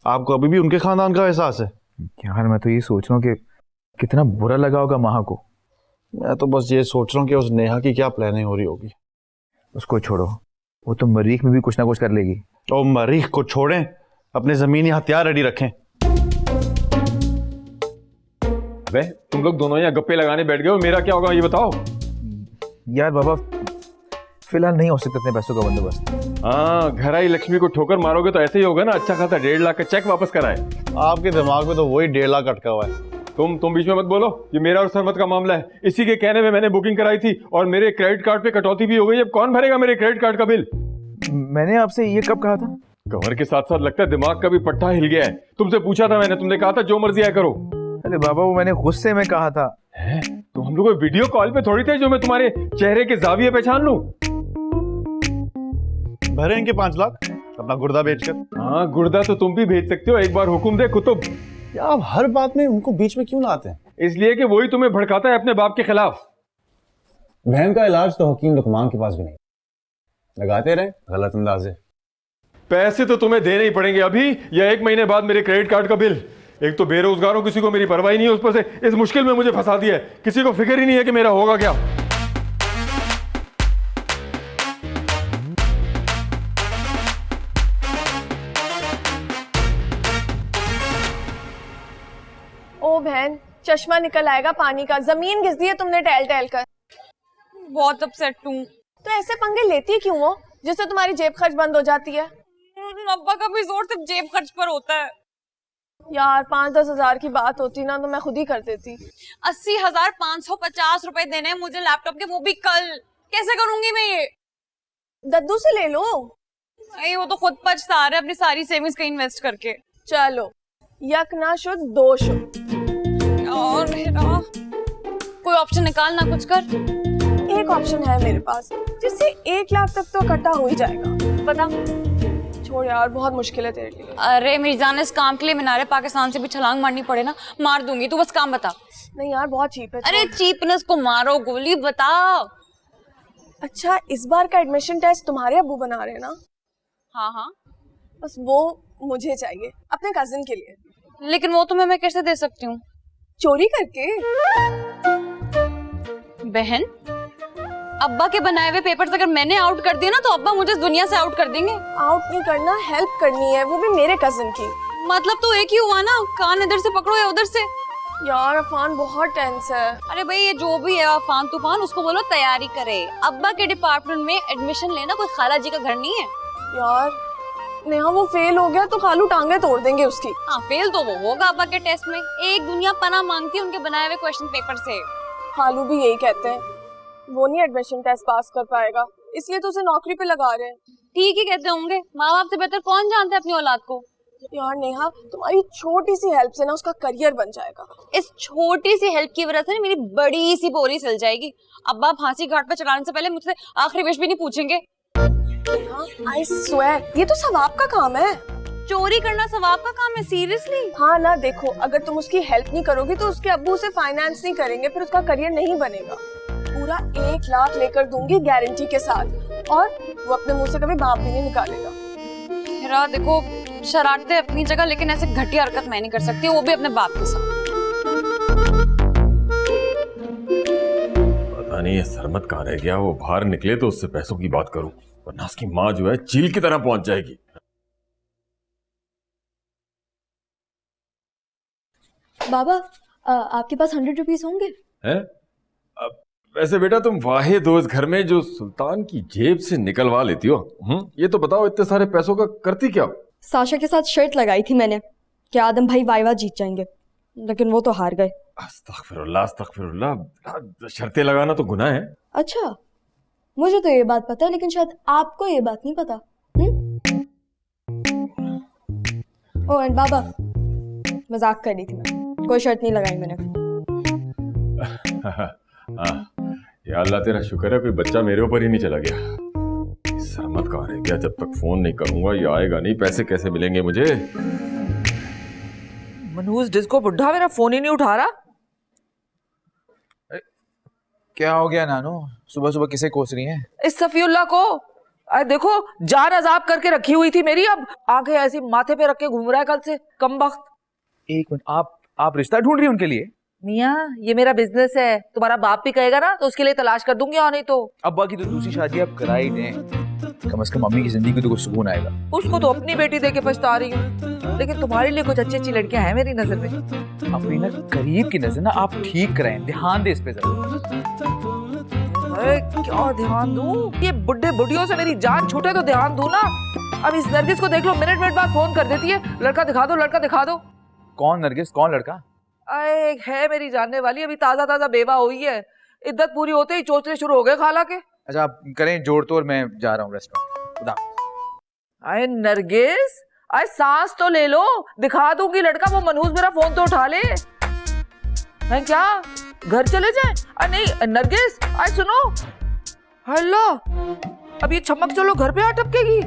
आपको अभी भी उनके खानदान का एहसास है? यार मैं तो ये सोच रहा हूँ कि कितना बुरा लगा होगा माँ को। मैं तो बस ये सोच रहा हूँ कि उस नेहा की क्या प्लानिंग हो रही होगी। उसको छोड़ो, वो तो मरीख में भी कुछ ना कुछ कर लेगी। तो मरीख को छोड़ें, अपने जमीनी हथियार रेडी रखें। अबे तुम लोग दोनों यहाँ गप्पे लगाने बैठ गए हो, मेरा क्या होगा ये बताओ। यार बाबा फिलहाल नहीं हो सकता इतने पैसों का बंदोबस्त। हाँ, घर आई लक्ष्मी को ठोकर मारोगे तो ऐसे ही होगा ना। अच्छा खासा 1.5 लाख का चेक वापस कराए। आपके दिमाग में तो वही 1.5 लाख अटका हुआ है। तुम बीच में मत बोलो, ये मेरा और सरमत का मामला है। इसी के कहने में मैंने बुकिंग कराई थी और मेरे क्रेडिट कार्ड पे कटौती भी हो गई। अब कौन भरेगा मेरे क्रेडिट कार्ड का बिल? मैंने आपसे ये कब कहा था? कमर के साथ साथ लगता है दिमाग का भी पट्टा हिल गया है। तुमसे पूछा था मैंने, तुमने कहा था जो मर्जी आया करो। अरे बाबा, वो मैंने गुस्से में कहा था। है? तो हम लोग वीडियो कॉल पे थोड़ी थे जो मैं तुम्हारे चेहरे के जाविये पहचान लूं। भरे इनके 5 लाख अपना गुर्दा बेचकर। हाँ, गुर्दा तो तुम भी भेज सकते हो। एक बार हुक्म दे कुतुब। आप हर बात में उनको बीच में क्यों लाते हैं? इसलिए कि वही तुम्हें भड़काता है अपने बाप के खिलाफ। बहन का इलाज तो हकीम लुकमान के पास भी नहीं, लगाते रहे गलत अंदाजे। पैसे तो तुम्हें देने ही पड़ेंगे अभी या 1 महीने बाद मेरे क्रेडिट कार्ड का बिल। एक तो बेरोजगार हूं, किसी को मेरी परवाह नहीं है, ऊपर से इस मुश्किल में मुझे फंसा दिया है। किसी को फिक्र ही नहीं है कि मेरा होगा क्या। ओ बहन, चश्मा निकल आएगा पानी का। जमीन घिस दी है तुमने टहल टहल कर। बहुत अपसेट हूँ। तो ऐसे पंगे लेती क्यों हो जिससे तुम्हारी जेब खर्च बंद हो जाती है? अब्बा का भी जोर सिर्फ जेब खर्च पर होता है। यार 5-10 हजार की बात होती ना तो मैं खुद ही कर देती। 80,550 रुपए देने हैं मुझे लैपटॉप के, वो भी कल। कैसे करूंगी मैं ये? दद्दू से ले लो। नहीं, वो तो खुद पछता रहे अपनी सारी सेविंग्स कहीं इन्वेस्ट करके। चलो, यक ना शुद्ध दो शुद्ध। और मेरा कोई ऑप्शन निकाल ना, कुछ कर। एक ऑप्शन है मेरे पास जिससे 1 लाख तक तो इकट्ठा हो ही जाएगा। बता। छोड़ यार, बहुत मुश्किल है तेरे लिए। अरे मेरी जान, इस काम के लिए मीनारे पाकिस्तान से भी छलांग मारनी पड़े ना, मार दूंगी। तू बस काम बता। नहीं यार, बहुत चीप है। अरे चीपनेस को मारो गोली, बताओ। अच्छा, इस बार का एडमिशन टेस्ट तुम्हारे अब्बू बना रहे हैं ना? हाँ हाँ। बस वो मुझे चाहिए अपने कजिन के लिए। लेकिन वो तुम्हें मैं कैसे दे सकती हूँ? चोरी करके। बहन, अब्बा के बनाए हुए पेपर्स अगर मैंने आउट कर दिए ना तो अब्बा मुझे इस दुनिया से आउट कर देंगे। आउट नहीं करना, हेल्प करनी है, वो भी मेरे कजिन की। मतलब तो एक ही हुआ ना, कान इधर से पकड़ो या उधर से। यार अफान बहुत टेंस है। अरे भाई, ये जो भी है अफान तूफान, उसको बोलो तैयारी करे। अब्बा के डिपार्टमेंट में एडमिशन लेना कोई खाला जी का घर नहीं है। यार नेहा, वो फेल हो गया तो खालू टांगे तोड़ देंगे उसकी। हाँ, फेल तो वो होगा अब्बा के टेस्ट में। एक दुनिया पना मांगती है उनके बनाए हुए क्वेश्चन पेपर से। खालू भी यही कहते हैं, वो नहीं एडमिशन टेस्ट पास कर पाएगा, इसलिए तो उसे नौकरी पे लगा रहे हैं। ठीक ही कहते होंगे, माँ बाप से बेहतर कौन जानता है अपनी औलाद को। यार नेहा, तुम्हारी छोटी सी हेल्प से ना उसका करियर बन जाएगा। इस छोटी सी हेल्प की वजह से मेरी बड़ी सी बोरी सिल जाएगी। अब्बा फांसी घाट पर चढ़ाने से पहले मुझसे आखिरी विश भी नहीं पूछेंगे। आई स्वेयर, ये तो सवाब का काम है। चोरी करना सवाब का काम है? सीरियसली? हाँ ना, देखो अगर तुम उसकी हेल्प नहीं करोगी तो उसके अब्बू उसे फाइनेंस नहीं करेंगे, फिर उसका करियर नहीं बनेगा। पूरा 1 लाख लेकर दूंगी गारंटी के साथ, और वो अपने मुंह से कभी बाप भी नहीं निकालेगा। मेरा देखो, शरारतें अपनी जगह, लेकिन ऐसे घटिया हरकत मैं नहीं कर सकती, वो भी अपने बाप के साथ। पता नहीं ये सरमत कहाँ रह गया। वो बाहर निकले तो उससे पैसों की बात करूं, वरना उसकी माँ जो है चील की तरह पहुंच जाएगी। बाबा, आपके पास 100 रुपीज होंगे? हैं? अब वैसे बेटा, तुम वाहे दोस्त घर में जो सुल्तान की जेब से निकलवा लेती हो। ये तो बताओ, इतने सारे पैसों का करती क्या हो? साशा के साथ शर्त लगाई थी मैंने कि आदम भाई वाइवा जीत जाएंगे, लेकिन वो तो हार गए। अस्तगफिरुल्लाह, अस्तगफिरुल्लाह। शर्तें लगाना तो गुनाह है। अच्छा, मुझे तो ये बात पता है, लेकिन शायद आपको ये बात नहीं पता। ओ एंड बाबा, मजाक कर रही थी मैं, कोई शर्त नहीं लगाई मैंने। या अल्लाह तेरा शुक्र है कोई बच्चा मेरे ऊपर ही नहीं चला गया। सरमत कहाँ रह गया? जब तक फोन नहीं करूंगा ये आएगा नहीं। पैसे कैसे मिलेंगे मुझे? मनहूस डिस्को बुढ़ा मेरा फोन ही नहीं उठा रहा। क्या हो गया नानू? सुबह सुबह किसे कोस रही हैं? इस सफीउल्लाह को। अरे देखो, जान अजाब करके रखी हुई थी मेरी, अब आंखें ऐसी माथे पे रख के घूम रहा है कल से, कमबख्त। एक मिनट, आप रिश्ता ढूंढ रही हैं उनके लिए? मियाँ, ये मेरा बिजनेस है, तुम्हारा बाप भी कहेगा ना तो उसके लिए तलाश कर दूंगी, और नहीं तो अब्बा की तो दूसरी शादी आप करा ही दें, कम से कम मम्मी की जिंदगी तो कुछ सुकून आएगा। उसको तो अपनी बेटी देके पछता रही हूँ, लेकिन तुम्हारे लिए कुछ अच्छी अच्छी लड़कियां हैं मेरी नजर में। अपनी ना करीब की नजर ना आप ठीक कराएं, ध्यान दे इस पे जरा। अरे क्या ध्यान दूं? ये बुढ़े बुढ़ियों से मेरी जान छूटे तो ध्यान दूं ना। अब इस नरगिस को देख लो, मिनट मिनट बाद फोन कर देती है, लड़का दिखा दो, लड़का दिखा दो। कौन नरगिस, कौन लड़का? एक है मेरी जानने वाली, अभी ताजा ताजा बेवा हुई है, इद्दत पूरी होते ही चोचले शुरू हो गए खाला के। अच्छा आप करें जोड़ तोड़, मैं जा रहा हूँ रेस्टोरेंट। खुदा। अरे नरगिस, अरे सांस तो ले लो, दिखा दूंगी लड़का, वो मनहूस मेरा फोन तो उठा ले। हैं क्या घर चले जाए? अरे नहीं नरगिस, अरे सुनो, हेलो, अब ये चमक चलो घर पे आ टपकेगी।